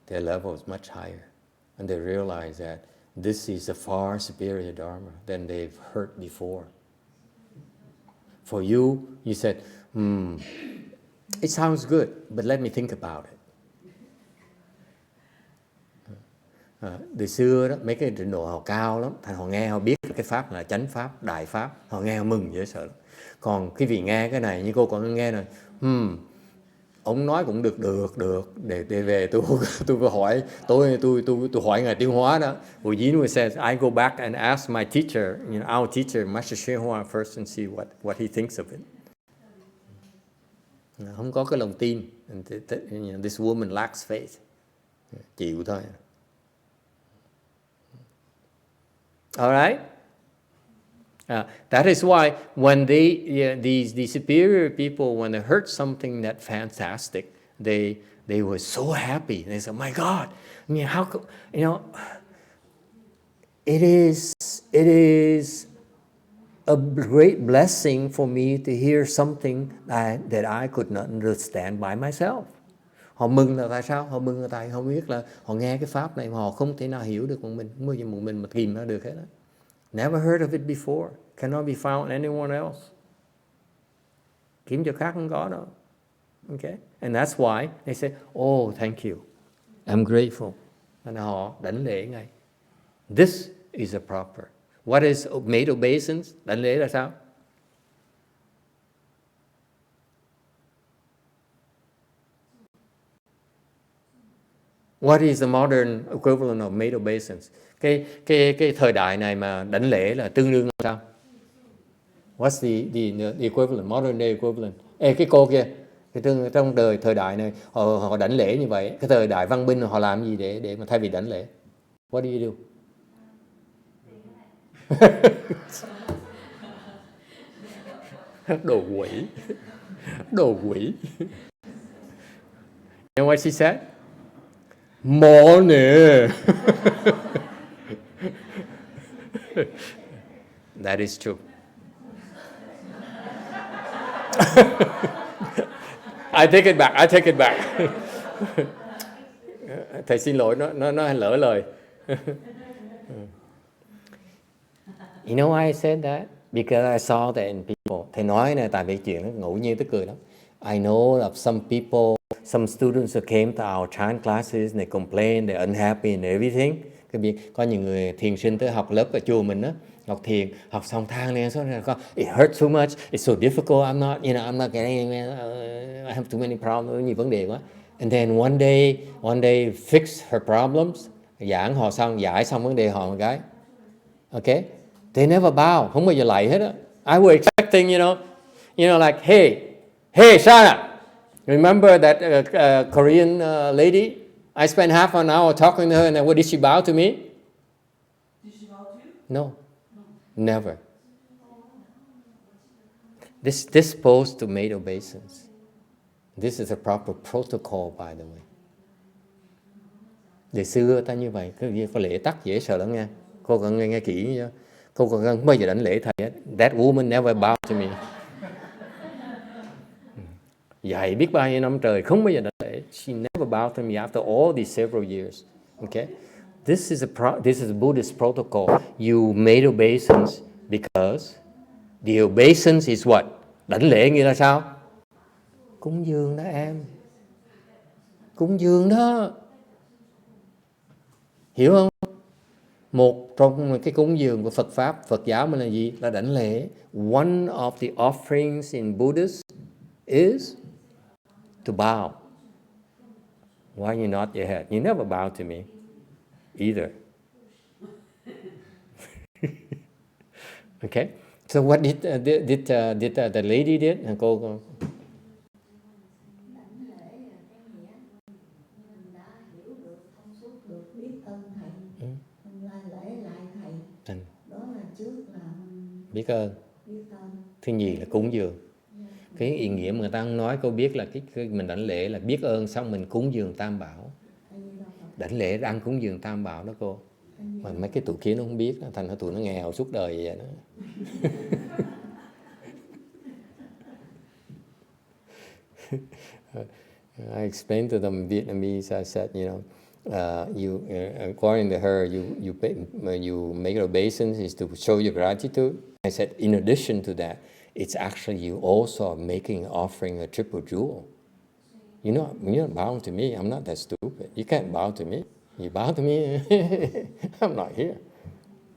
their level is much higher. And they realize that this is a far superior Dharma than they've heard before. For you, you said, it sounds good, but let me think about it. Từ xưa đó, mấy cái trình độ họ cao lắm, thành họ nghe họ biết cái pháp là chánh pháp, đại pháp, họ nghe họ mừng dễ sợ lắm. Còn cái vị nghe cái này như cô còn nghe này, ông nói cũng được, để về tôi hỏi, tôi hỏi Ngài Tiến Hóa đó. YongHua says, I go back and ask my teacher, our teacher, Master YongHua first and see what he thinks of it. Không có cái lòng tin. This woman lacks faith. Chịu thôi. All right? That is why when these superior people, when they heard something that fantastic, they were so happy. They said, "My God, how come, it is a great blessing for me to hear something that I could not understand by myself." Họ mừng là tại sao? Họ mừng là tại họ biết là họ nghe cái pháp này mà họ không thể nào hiểu được một mình mà tìm ra được hết đó. Never heard of it before. Cannot be found anywhere else. Kiếm chỗ khác không có đâu. Okay? And that's why they say, oh, thank you. I'm grateful. And họ đảnh lễ ngay. This is a proper. What is made obeisance? Đảnh lễ là sao? What is the modern equivalent of made obeisance? Cái thời đại này mà đảnh lễ là tương đương là sao? What's the equivalent, modern day equivalent? Cái cô kia, trong thời đại này họ đảnh lễ như vậy. Cái thời đại văn minh họ làm gì để mà thay vì đảnh lễ? What do you do? Đồ quỷ. You know what she said? Mỏ nè. That is true. I take it back. Thầy xin lỗi, nó lỡ lời. You know why I said that? Because I saw that in people. Thầy nói này tại vì chuyện nó ngẫu nhiên tức cười lắm. I know of some people, some students who came to our chant classes and they complain, they're unhappy and everything. Có những người thiền sinh tới học lớp ở chùa mình á, học thiền, học xong than lên số it hurts so much, it's so difficult, I'm not getting, I have too many problems, nhiều vấn đề quá. And then one day fix her problems, giải xong vấn đề họ một cái. Okay? They never bow, không bao giờ lạy hết á. I was expecting, like, hey, Sarah, remember that Korean lady? I spent half an hour talking to her, and then what did she bow to me? Did she bow to you? No, never. This pose tomato basins. This is a proper protocol, by the way. Để xưa ta như vậy, có lễ tắc dễ sợ lắm nha. Cô cần nghe kỹ nha. Cô còn không bao giờ đánh lễ thầy hết. That woman never bowed to me. Dạy biết bao nhiêu năm trời không bao giờ đánh lễ. She never bowed to me after all these several years. Okay? This is a Buddhist protocol. You made obeisance because the obeisance is what? Đảnh lễ nghĩa là sao? Cúng dường đó em. Cúng dường đó. Hiểu không? Một trong cái cúng dường của Phật Pháp, Phật giáo mình là gì? Là đảnh lễ. One of the offerings in Buddhism is to bow. Why you nod your head? You never bow to me either. Okay? So what did the lady did? Cô biết ơn. Thứ nhì là cúng dường. Cái ý nghĩa mà người ta nói cô biết là cái mình đảnh lễ là biết ơn xong mình cúng dường Tam Bảo. Đảnh lễ ăn cúng dường Tam Bảo đó cô. Mà mấy cái tụi kia nó không biết, thành ra tụi nó nghèo suốt đời vậy đó. I explained to them in Vietnamese. I said, according to her, you make obeisance is to show your gratitude. I said, in addition to that, it's actually you also are making offering a triple jewel. You're not bowing to me. I'm not that stupid. You can't bow to me. You bow to me, I'm not here.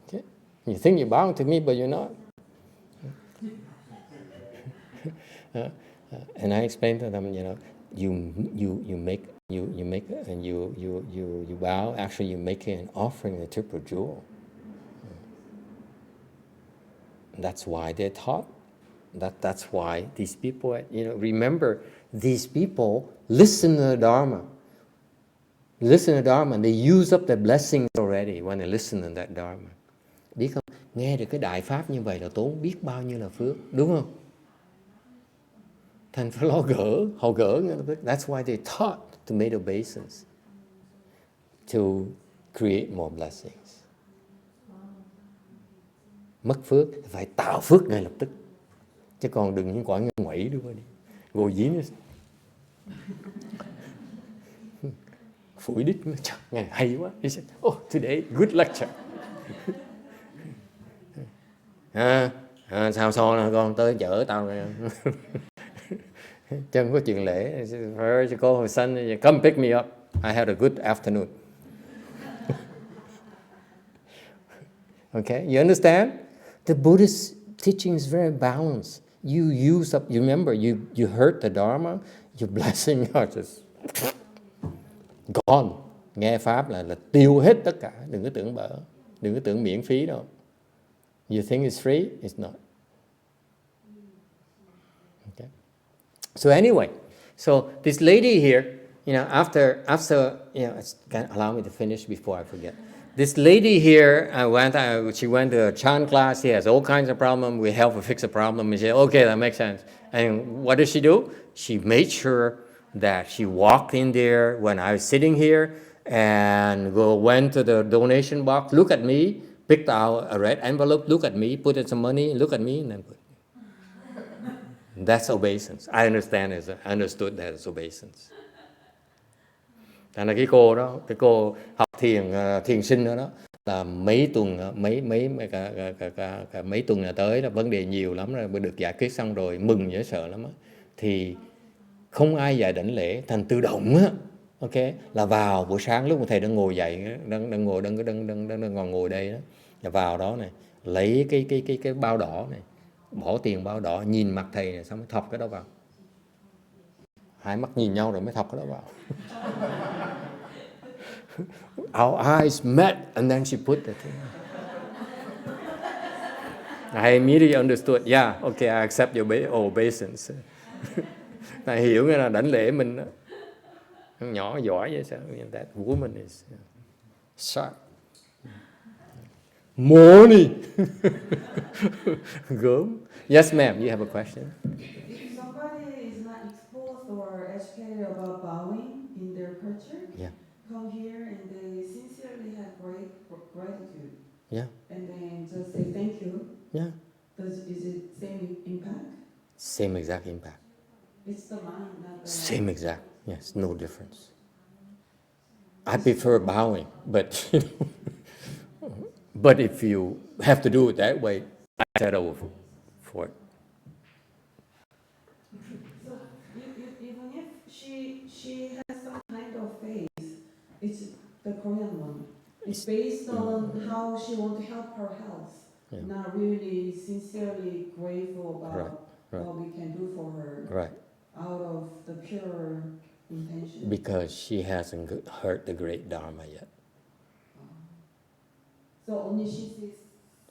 Okay? You think you're bowing to me, but you're not. And I explained to them, you bow. Actually, you're making an offering, a triple jewel. That's why they're taught. That's why these people, remember, these people listen to the Dharma. Listen to Dharma and they use up their blessings already when they listen to that Dharma. Biết không? Nghe được cái đại pháp như vậy là tốn biết bao nhiêu là phước, đúng không? Thành phải lo gỡ, họ gỡ. That's why they taught to make obeisance, to create more blessings. Mất phước phải tạo phước ngay lập tức, chứ còn đừng những quả ngoẩy đưa đi, ngồi dí nữa. Phủi đít, trời, ngày hay quá. He said, oh, today, good lecture. Sao so nè con, tới chở tao rồi. Chân có chuyện lễ. Cô hồi sanh, come pick me up. I had a good afternoon. Okay, you understand? The Buddhist teaching is very balanced. You use up, you remember, you heard the Dharma, your blessing are just gone. Nghe Pháp là tiêu hết tất cả. Đừng có tưởng bở. Đừng có tưởng miễn phí đâu. You think it's free? It's not. Okay. So anyway, so this lady here, after, allow me to finish before I forget. This lady here, she went to a Chan class. She has all kinds of problems. We help her fix a problem. And she said, okay, that makes sense. And what did she do? She made sure that she walked in there when I was sitting here and went to the donation box, look at me, picked out a red envelope, look at me, put in some money, look at me, and then put. That's obeisance. I understood that as obeisance. Thành ra cái cô học thiền sinh đó là mấy tuần là tới là vấn đề nhiều lắm rồi, được giải quyết xong rồi mừng dễ sợ lắm á. Thì không ai dạy đảnh lễ, thành tự động á, ok, là vào buổi sáng lúc mà thầy đang ngồi dậy, đang ngồi đây đó, là vào đó này, lấy cái bao đỏ này, bỏ tiền bao đỏ, nhìn mặt thầy này, xong mới thọc cái đó vào. Hai mắt nhìn nhau rồi mới thọc cái đó vào. Our eyes met and then she put the thing. I immediately understood. Yeah, okay, I accept your obeisance. Thầy hiểu nghĩa là đảnh lễ mình đó. Nhỏ giỏi vậy sao? That woman is sharp. Morning. Gớm. Yes, ma'am, you have a question? If somebody is not exposed or educated about bowing in their culture, Yeah. come here and they sincerely have great gratitude. Yeah. And then just say thank you. Yeah. Is it same impact? Same exact impact. It's the mind, not the... Same exact. Yes, no difference. I prefer bowing, but but if you have to do it that way, I settle for it. So even if she has some kind of faith, it's the Korean one. It's based on how she wants to help her health, not really sincerely grateful about what we can do for her out of the pure intention. Because she hasn't heard the great Dharma yet. So only she sees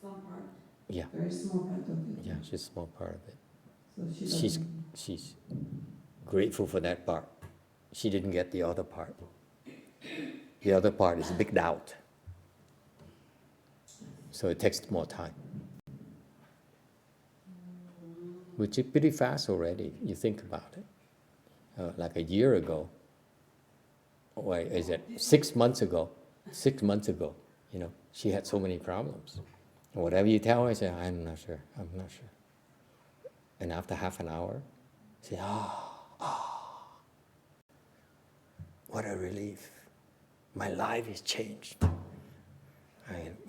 some part? Yeah. Very small part of it? Yeah, she's a small part of it. So she's grateful for that part. She didn't get the other part. The other part is big doubt. So it takes more time. Which is pretty fast already, you think about it. Like a year ago, or is it 6 months ago? 6 months ago, she had so many problems. Whatever you tell her, I say, I'm not sure. And after half an hour, say, what a relief. My life is changed.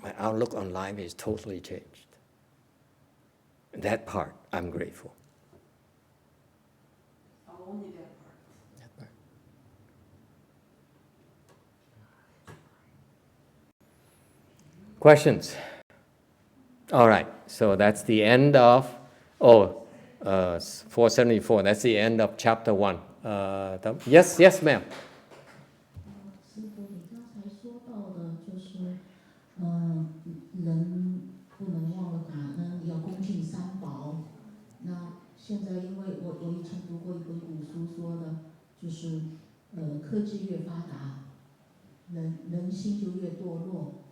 My outlook on life is totally changed. That part, I'm grateful. Only that part. That part. Questions? All right, so that's the end of, 474, that's the end of chapter 1. Yes, ma'am. 师父，你刚才说到的就是，人不能忘了感恩，要恭敬三宝。那现在因为我以前读过一本古书说的，就是科技越发达，人心就越堕落。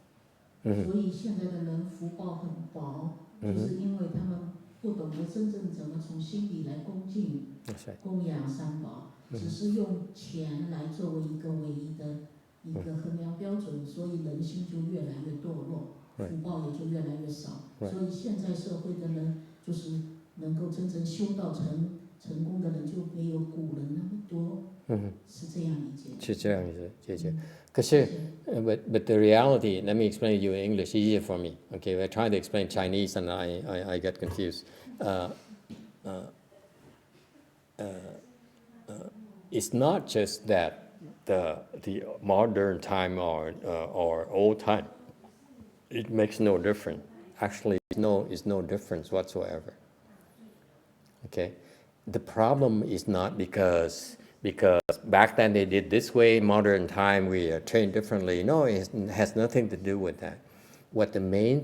所以现在的人福报很薄，就是因为他们不懂得真正怎么从心里来恭敬、供养三宝，只是用钱来作为一个唯一的一个衡量标准，所以人心就越来越堕落，福报也就越来越少。所以现在社会的人就是能够真正修道成功的人就没有古人那么多，是这样理解。是这样理解。可是 but the reality, let me explain to you in English, easier for me. Okay, we're trying to explain Chinese and I get confused. It's not just that the modern time or old time, it makes no difference. Actually, it's no difference whatsoever. Okay, the problem is not because back then they did this way, modern time we are trained differently. No, it has nothing to do with that. The main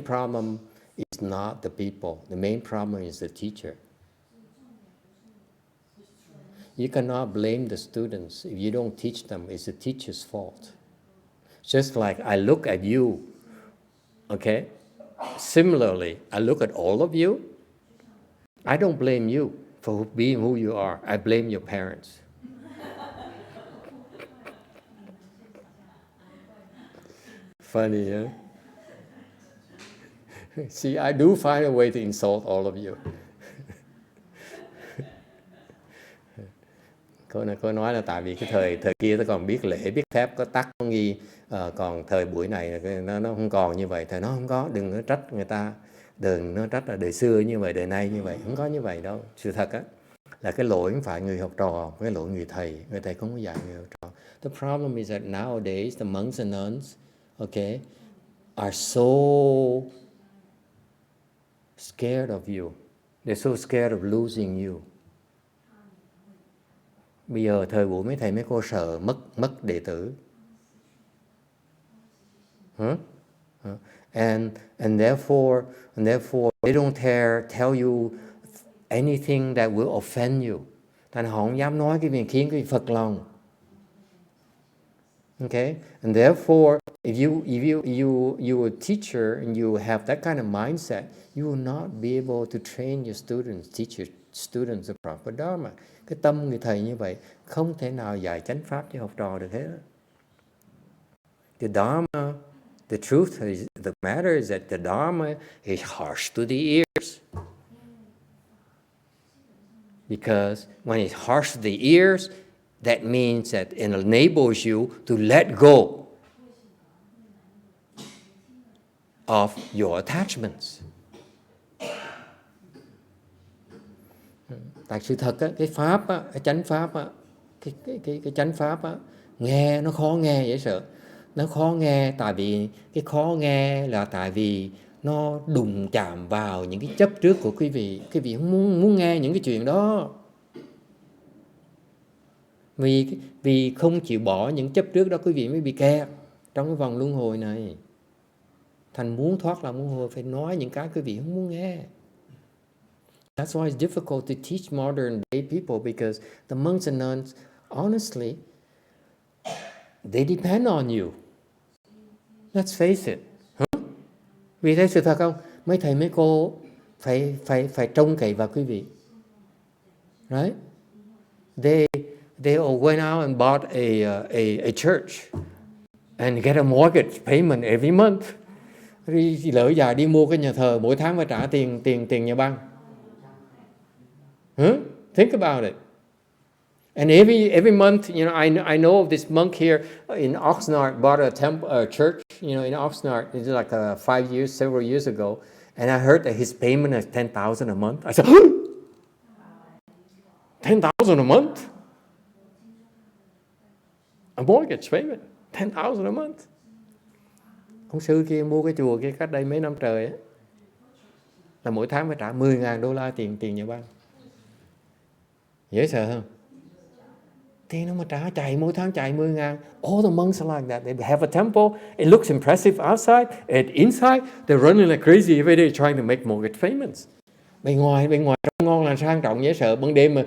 problem is not the people. The main problem is the teacher. You cannot blame the students if you don't teach them. It's the teacher's fault. Just like I look at you, okay? Similarly, I look at all of you. I don't blame you for being who you are. I blame your parents. Funny, huh? See, I do find a way to insult all of you. Cô nói là tại vì cái thời kia nó còn biết lễ, biết phép, có tắc, có nghi, còn thời buổi này nó không còn như vậy. Thời nó không có, đừng có trách người ta, đừng nó trách là đời xưa như vậy, đời nay như vậy, không có như vậy đâu. Sự thật á là cái lỗi không phải người học trò, cái lỗi người thầy không có dạy người học trò. The problem is that nowadays the monks and nuns, okay, are so scared of you. They're so scared of losing you. Bây giờ thời buổi mấy thầy mấy cô sợ mất đệ tử. and therefore they don't tell you anything that will offend you. Thành họ không dám nói cái việc khiến cái phật lòng. Okay, and therefore, if you a teacher and you have that kind of mindset, you will not be able to train your students, teach your students the proper Dharma. Cái tâm người thầy như vậy không thể nào dạy chánh pháp cho học trò được hết. The Dharma, the truth is, the matter is that the Dharma is harsh to the ears. Because when it's harsh to the ears, that means that it enables you to let go of your attachments. Tại sự thật á, cái pháp á, cái chánh pháp á, cái chánh pháp á, nghe nó khó nghe dễ sợ. Nó khó nghe tại vì cái khó nghe là tại vì nó đụng chạm vào những cái chấp trước của quý vị. Quý vị không muốn nghe những cái chuyện đó. Vì không chịu bỏ những chấp trước đó, quý vị mới bị kẹt trong cái vòng luân hồi này. Thành muốn thoát là luân hồi phải nói những cái quý vị không muốn nghe. That's why it's difficult to teach modern day people, because the monks and nuns, honestly, they depend on you. Let's face it. Vì thấy sự thật không? Mấy thầy mấy cô phải trông cậy vào quý vị. Right? They all went out and bought a church and get a mortgage payment every month. Lỡ dài đi mua cái nhà thờ, mỗi tháng phải trả tiền nhà băng. Think about it. And every month, you know, I know of this monk here in Oxnard bought a church, you know, in Oxnard. It's like 5 years, several years ago, and I heard that his payment is $10,000 a month. I said, $10,000 a month? A mortgage payment, $10,000 a month. Ông sư kia mua cái chùa kia cách đây mấy năm trời ấy, là mỗi tháng phải trả $10,000 tiền nhà băng. Dễ sợ không? Tiền nó mà trả chạy mỗi tháng chạy 10,000. All the monks are like that. They have a temple. It looks impressive outside. Inside, they're running like crazy every day trying to make mortgage payments. Bên ngoài trông ngon là sang trọng dễ sợ. Ban đêm mà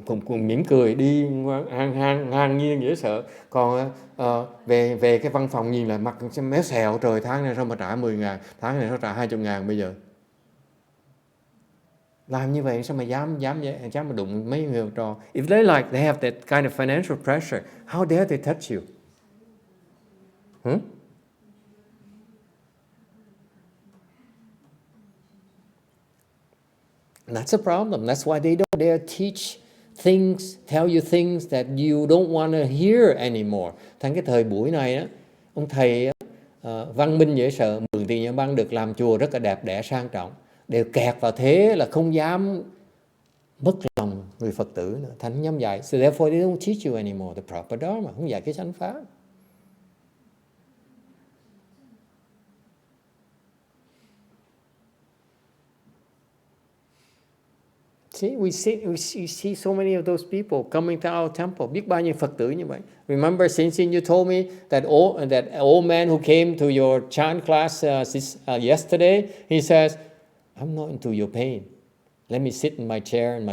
cùng mỉm cười đi ngang nhiên dễ sợ. Còn về cái văn phòng nhìn lại mặt méo xèo, trời tháng này sao mà trả 10,000, tháng này sao trả 20,000 bây giờ. Làm như vậy sao mà dám mà đụng mấy người học trò. If they have that kind of financial pressure, how dare they touch you? That's a problem. That's why they don't dare teach things, tell you things that you don't want to hear anymore. Thành cái thời buổi này á, ông thầy văn minh dễ sợ, mượn tiền nhà băng được làm chùa rất là đẹp đẽ sang trọng, đều kẹt vào thế là không dám mất lòng người Phật tử nữa, thành không dám dạy. So therefore they don't teach you anymore the proper Dharma, không dạy cái chánh pháp. See, we see so many of those people coming to our temple. Biết bao nhiêu Phật tử như vậy. Remember, Senshin, you told me that old man who came to your chant class yesterday, he says, I'm not into your pain. Let me sit in my chair and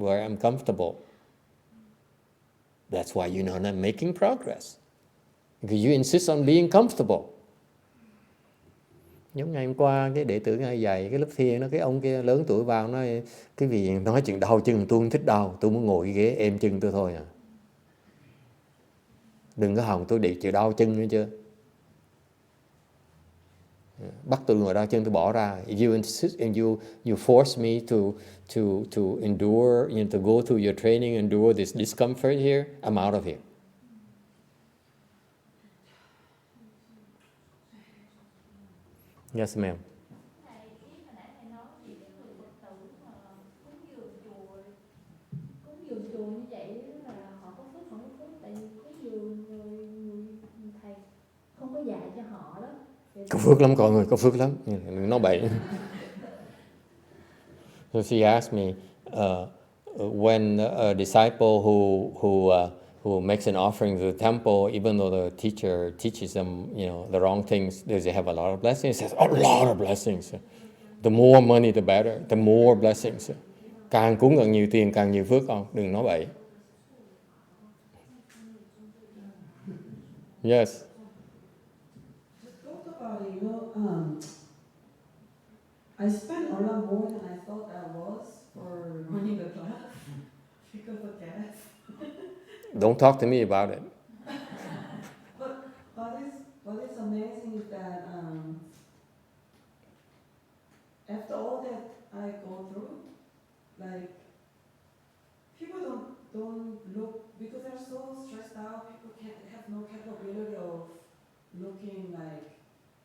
where I'm comfortable. That's why you're not making progress, because you insist on being comfortable. Giống ngày hôm qua cái đệ tử ngài dạy cái lớp thiền nó, cái ông kia lớn tuổi vào nói cái vị nói chuyện đau chân tôi không thích đau, tôi muốn ngồi cái ghế êm chân tôi thôi à. Đừng có hòng tôi bị chịu đau chân nữa chưa. Bắt tôi ngồi đau chân tôi bỏ ra. If you insist and you force me to endure, to go through your training, endure this discomfort here, I'm out of here. Yes, ma'am. Có phước lắm con ơi, có phước lắm. Nói bậy. So she asked me, when a disciple who who makes an offering to the temple, even though the teacher teaches them, the wrong things, does they have a lot of blessings? It says, a lot of blessings. The more money, the better. The more blessings. Càng cúng càng nhiều tiền, càng nhiều phước con. Đừng nói bậy. Yes. Just thought about it, I spent a lot more than I thought I was for running the class because of gas. Don't talk to me about it. What is amazing is that after all that I go through, like people don't look because they're so stressed out. People can't have no capability of looking like,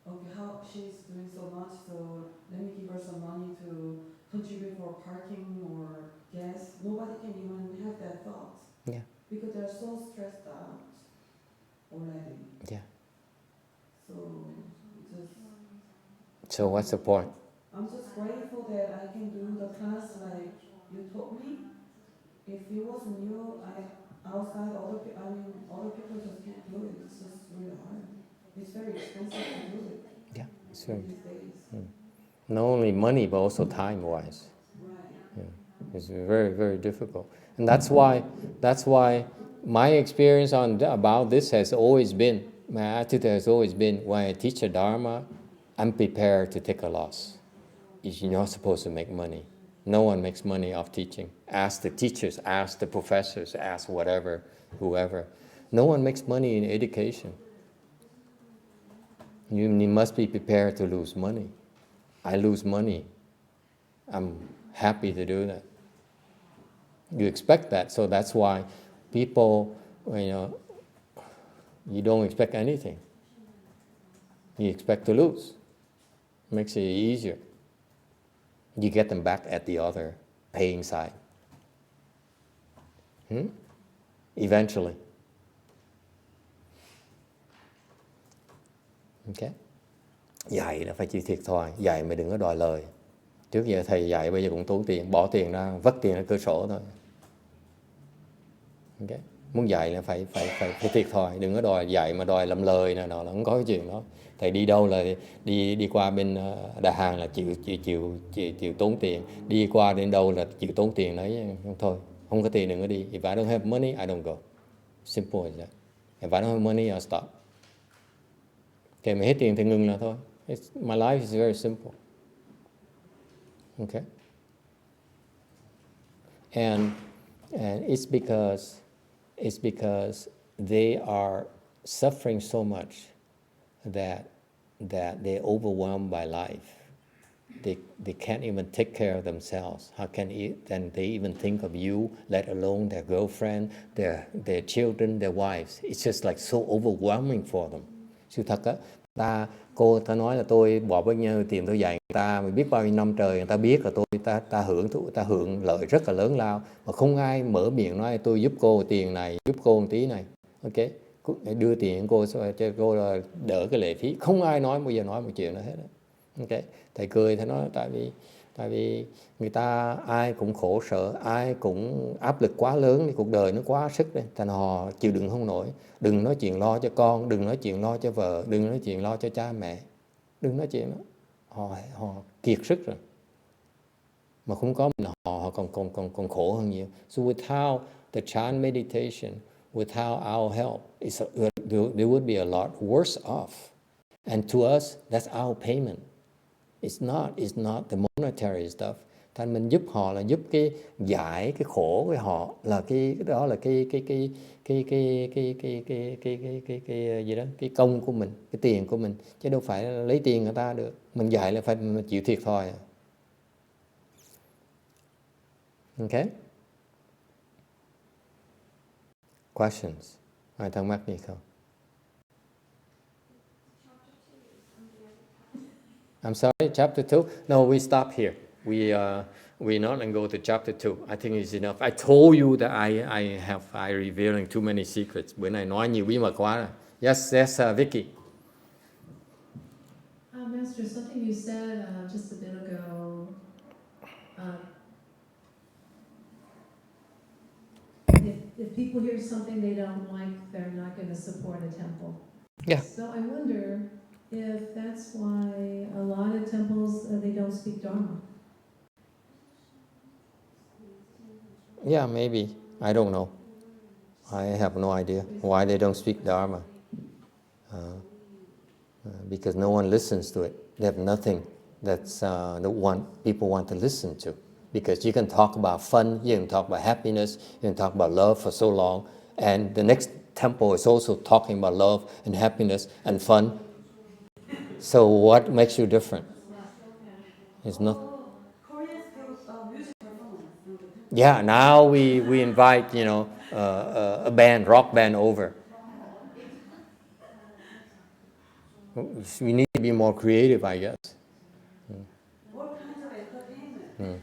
okay, how she's doing so much, so let me give her some money to contribute for parking or gas. Nobody can even have that thought. Yeah. Because they're so stressed out already. Yeah. So what's the point? I'm just grateful that I can do the class like you taught me. If it wasn't you, other people just can't do it. It's just really hard. It's very expensive to do it. Yeah, it's very. These days. Not only money, but also time-wise. Right. Yeah. It's very, very difficult. And that's why my experience about this has always been, my attitude has always been, when I teach a Dharma, I'm prepared to take a loss. You're not supposed to make money. No one makes money off teaching. Ask the teachers, ask the professors, ask whoever. No one makes money in education. You must be prepared to lose money. I lose money. I'm happy to do that. You expect that, so that's why people, you don't expect anything. You expect to lose. Makes it easier. You get them back at the other paying side. Eventually. Okay. Dạy là phải chịu thiệt thòi, dạy mà đừng có đòi lời. Trước giờ thầy dạy bây giờ cũng tốn tiền, bỏ tiền ra, vất tiền ra cửa sổ thôi. Okay. Muốn dạy là phải thiệt thòi, đừng có đòi dạy mà đòi làm lời này nọ là không có cái chuyện đó. Thầy đi đâu là đi qua bên Đà Hàn là chịu tốn tiền, đi qua đến đâu là chịu tốn tiền đấy, thôi, không có tiền đừng có đi. If I don't have money, I don't go. Simple as that. If I don't have money, I'll stop. Thì mà hết tiền thì ngừng là thôi. My life is very simple. Okay. And it's because they are suffering so much that they're overwhelmed by life. They can't even take care of themselves. How can they even think of you, let alone their girlfriend, their children, their wives? It's just like so overwhelming for them. Sự thật á, cô ta nói là tôi bỏ bao nhiêu tiền tôi dạy người ta, mà biết bao nhiêu năm trời người ta biết là ta hưởng lợi rất là lớn lao, mà không ai mở miệng nói tôi giúp cô tiền này, giúp cô một tí này, ok, đưa tiền cô cho cô đỡ cái lệ phí, không ai bao giờ nói một chuyện đó hết, ok. Thầy cười, thầy nói tại vì người ta ai cũng khổ sở, ai cũng áp lực quá lớn, thì cuộc đời nó quá sức đấy, thành họ chịu đựng không nổi. Đừng nói chuyện lo cho con, đừng nói chuyện lo cho vợ, đừng nói chuyện lo cho cha mẹ, đừng nói chuyện đó. Họ kiệt sức rồi, mà không có mình họ còn khổ hơn nhiều. So without the chant meditation, without our help, they would be a lot worse off. And to us, that's our payment. It's not the monetary stuff. Thành mình giúp họ là giúp cái giải cái khổ của họ, là cái đó là cái gì đó, cái công của mình, cái tiền của mình, chứ đâu phải lấy tiền người ta được. Mình dạy là phải chịu thiệt thòi. Okay? Questions? Ai thắc mắc gì không? I'm sorry, chapter 2? No, we stop here. We're not going to go to chapter 2. I think it's enough. I told you that I revealing too many secrets. Bữa nay nói nhiều bí mật quá rồi. Yes, Vicky. Master, something you said just a bit ago. If if people hear something they don't like, they're not going to support a temple. Yeah. So I wonder if that's why a lot of temples, they don't speak Dharma. Yeah, maybe. I don't know. I have no idea why they don't speak Dharma. Because no one listens to it. They have nothing that's people want to listen to. Because you can talk about fun, you can talk about happiness, you can talk about love for so long, and the next temple is also talking about love and happiness and fun. So what makes you different? It's not. Yeah, now we invite a band, rock band over. We need to be more creative, I guess. What kinds of entertainment?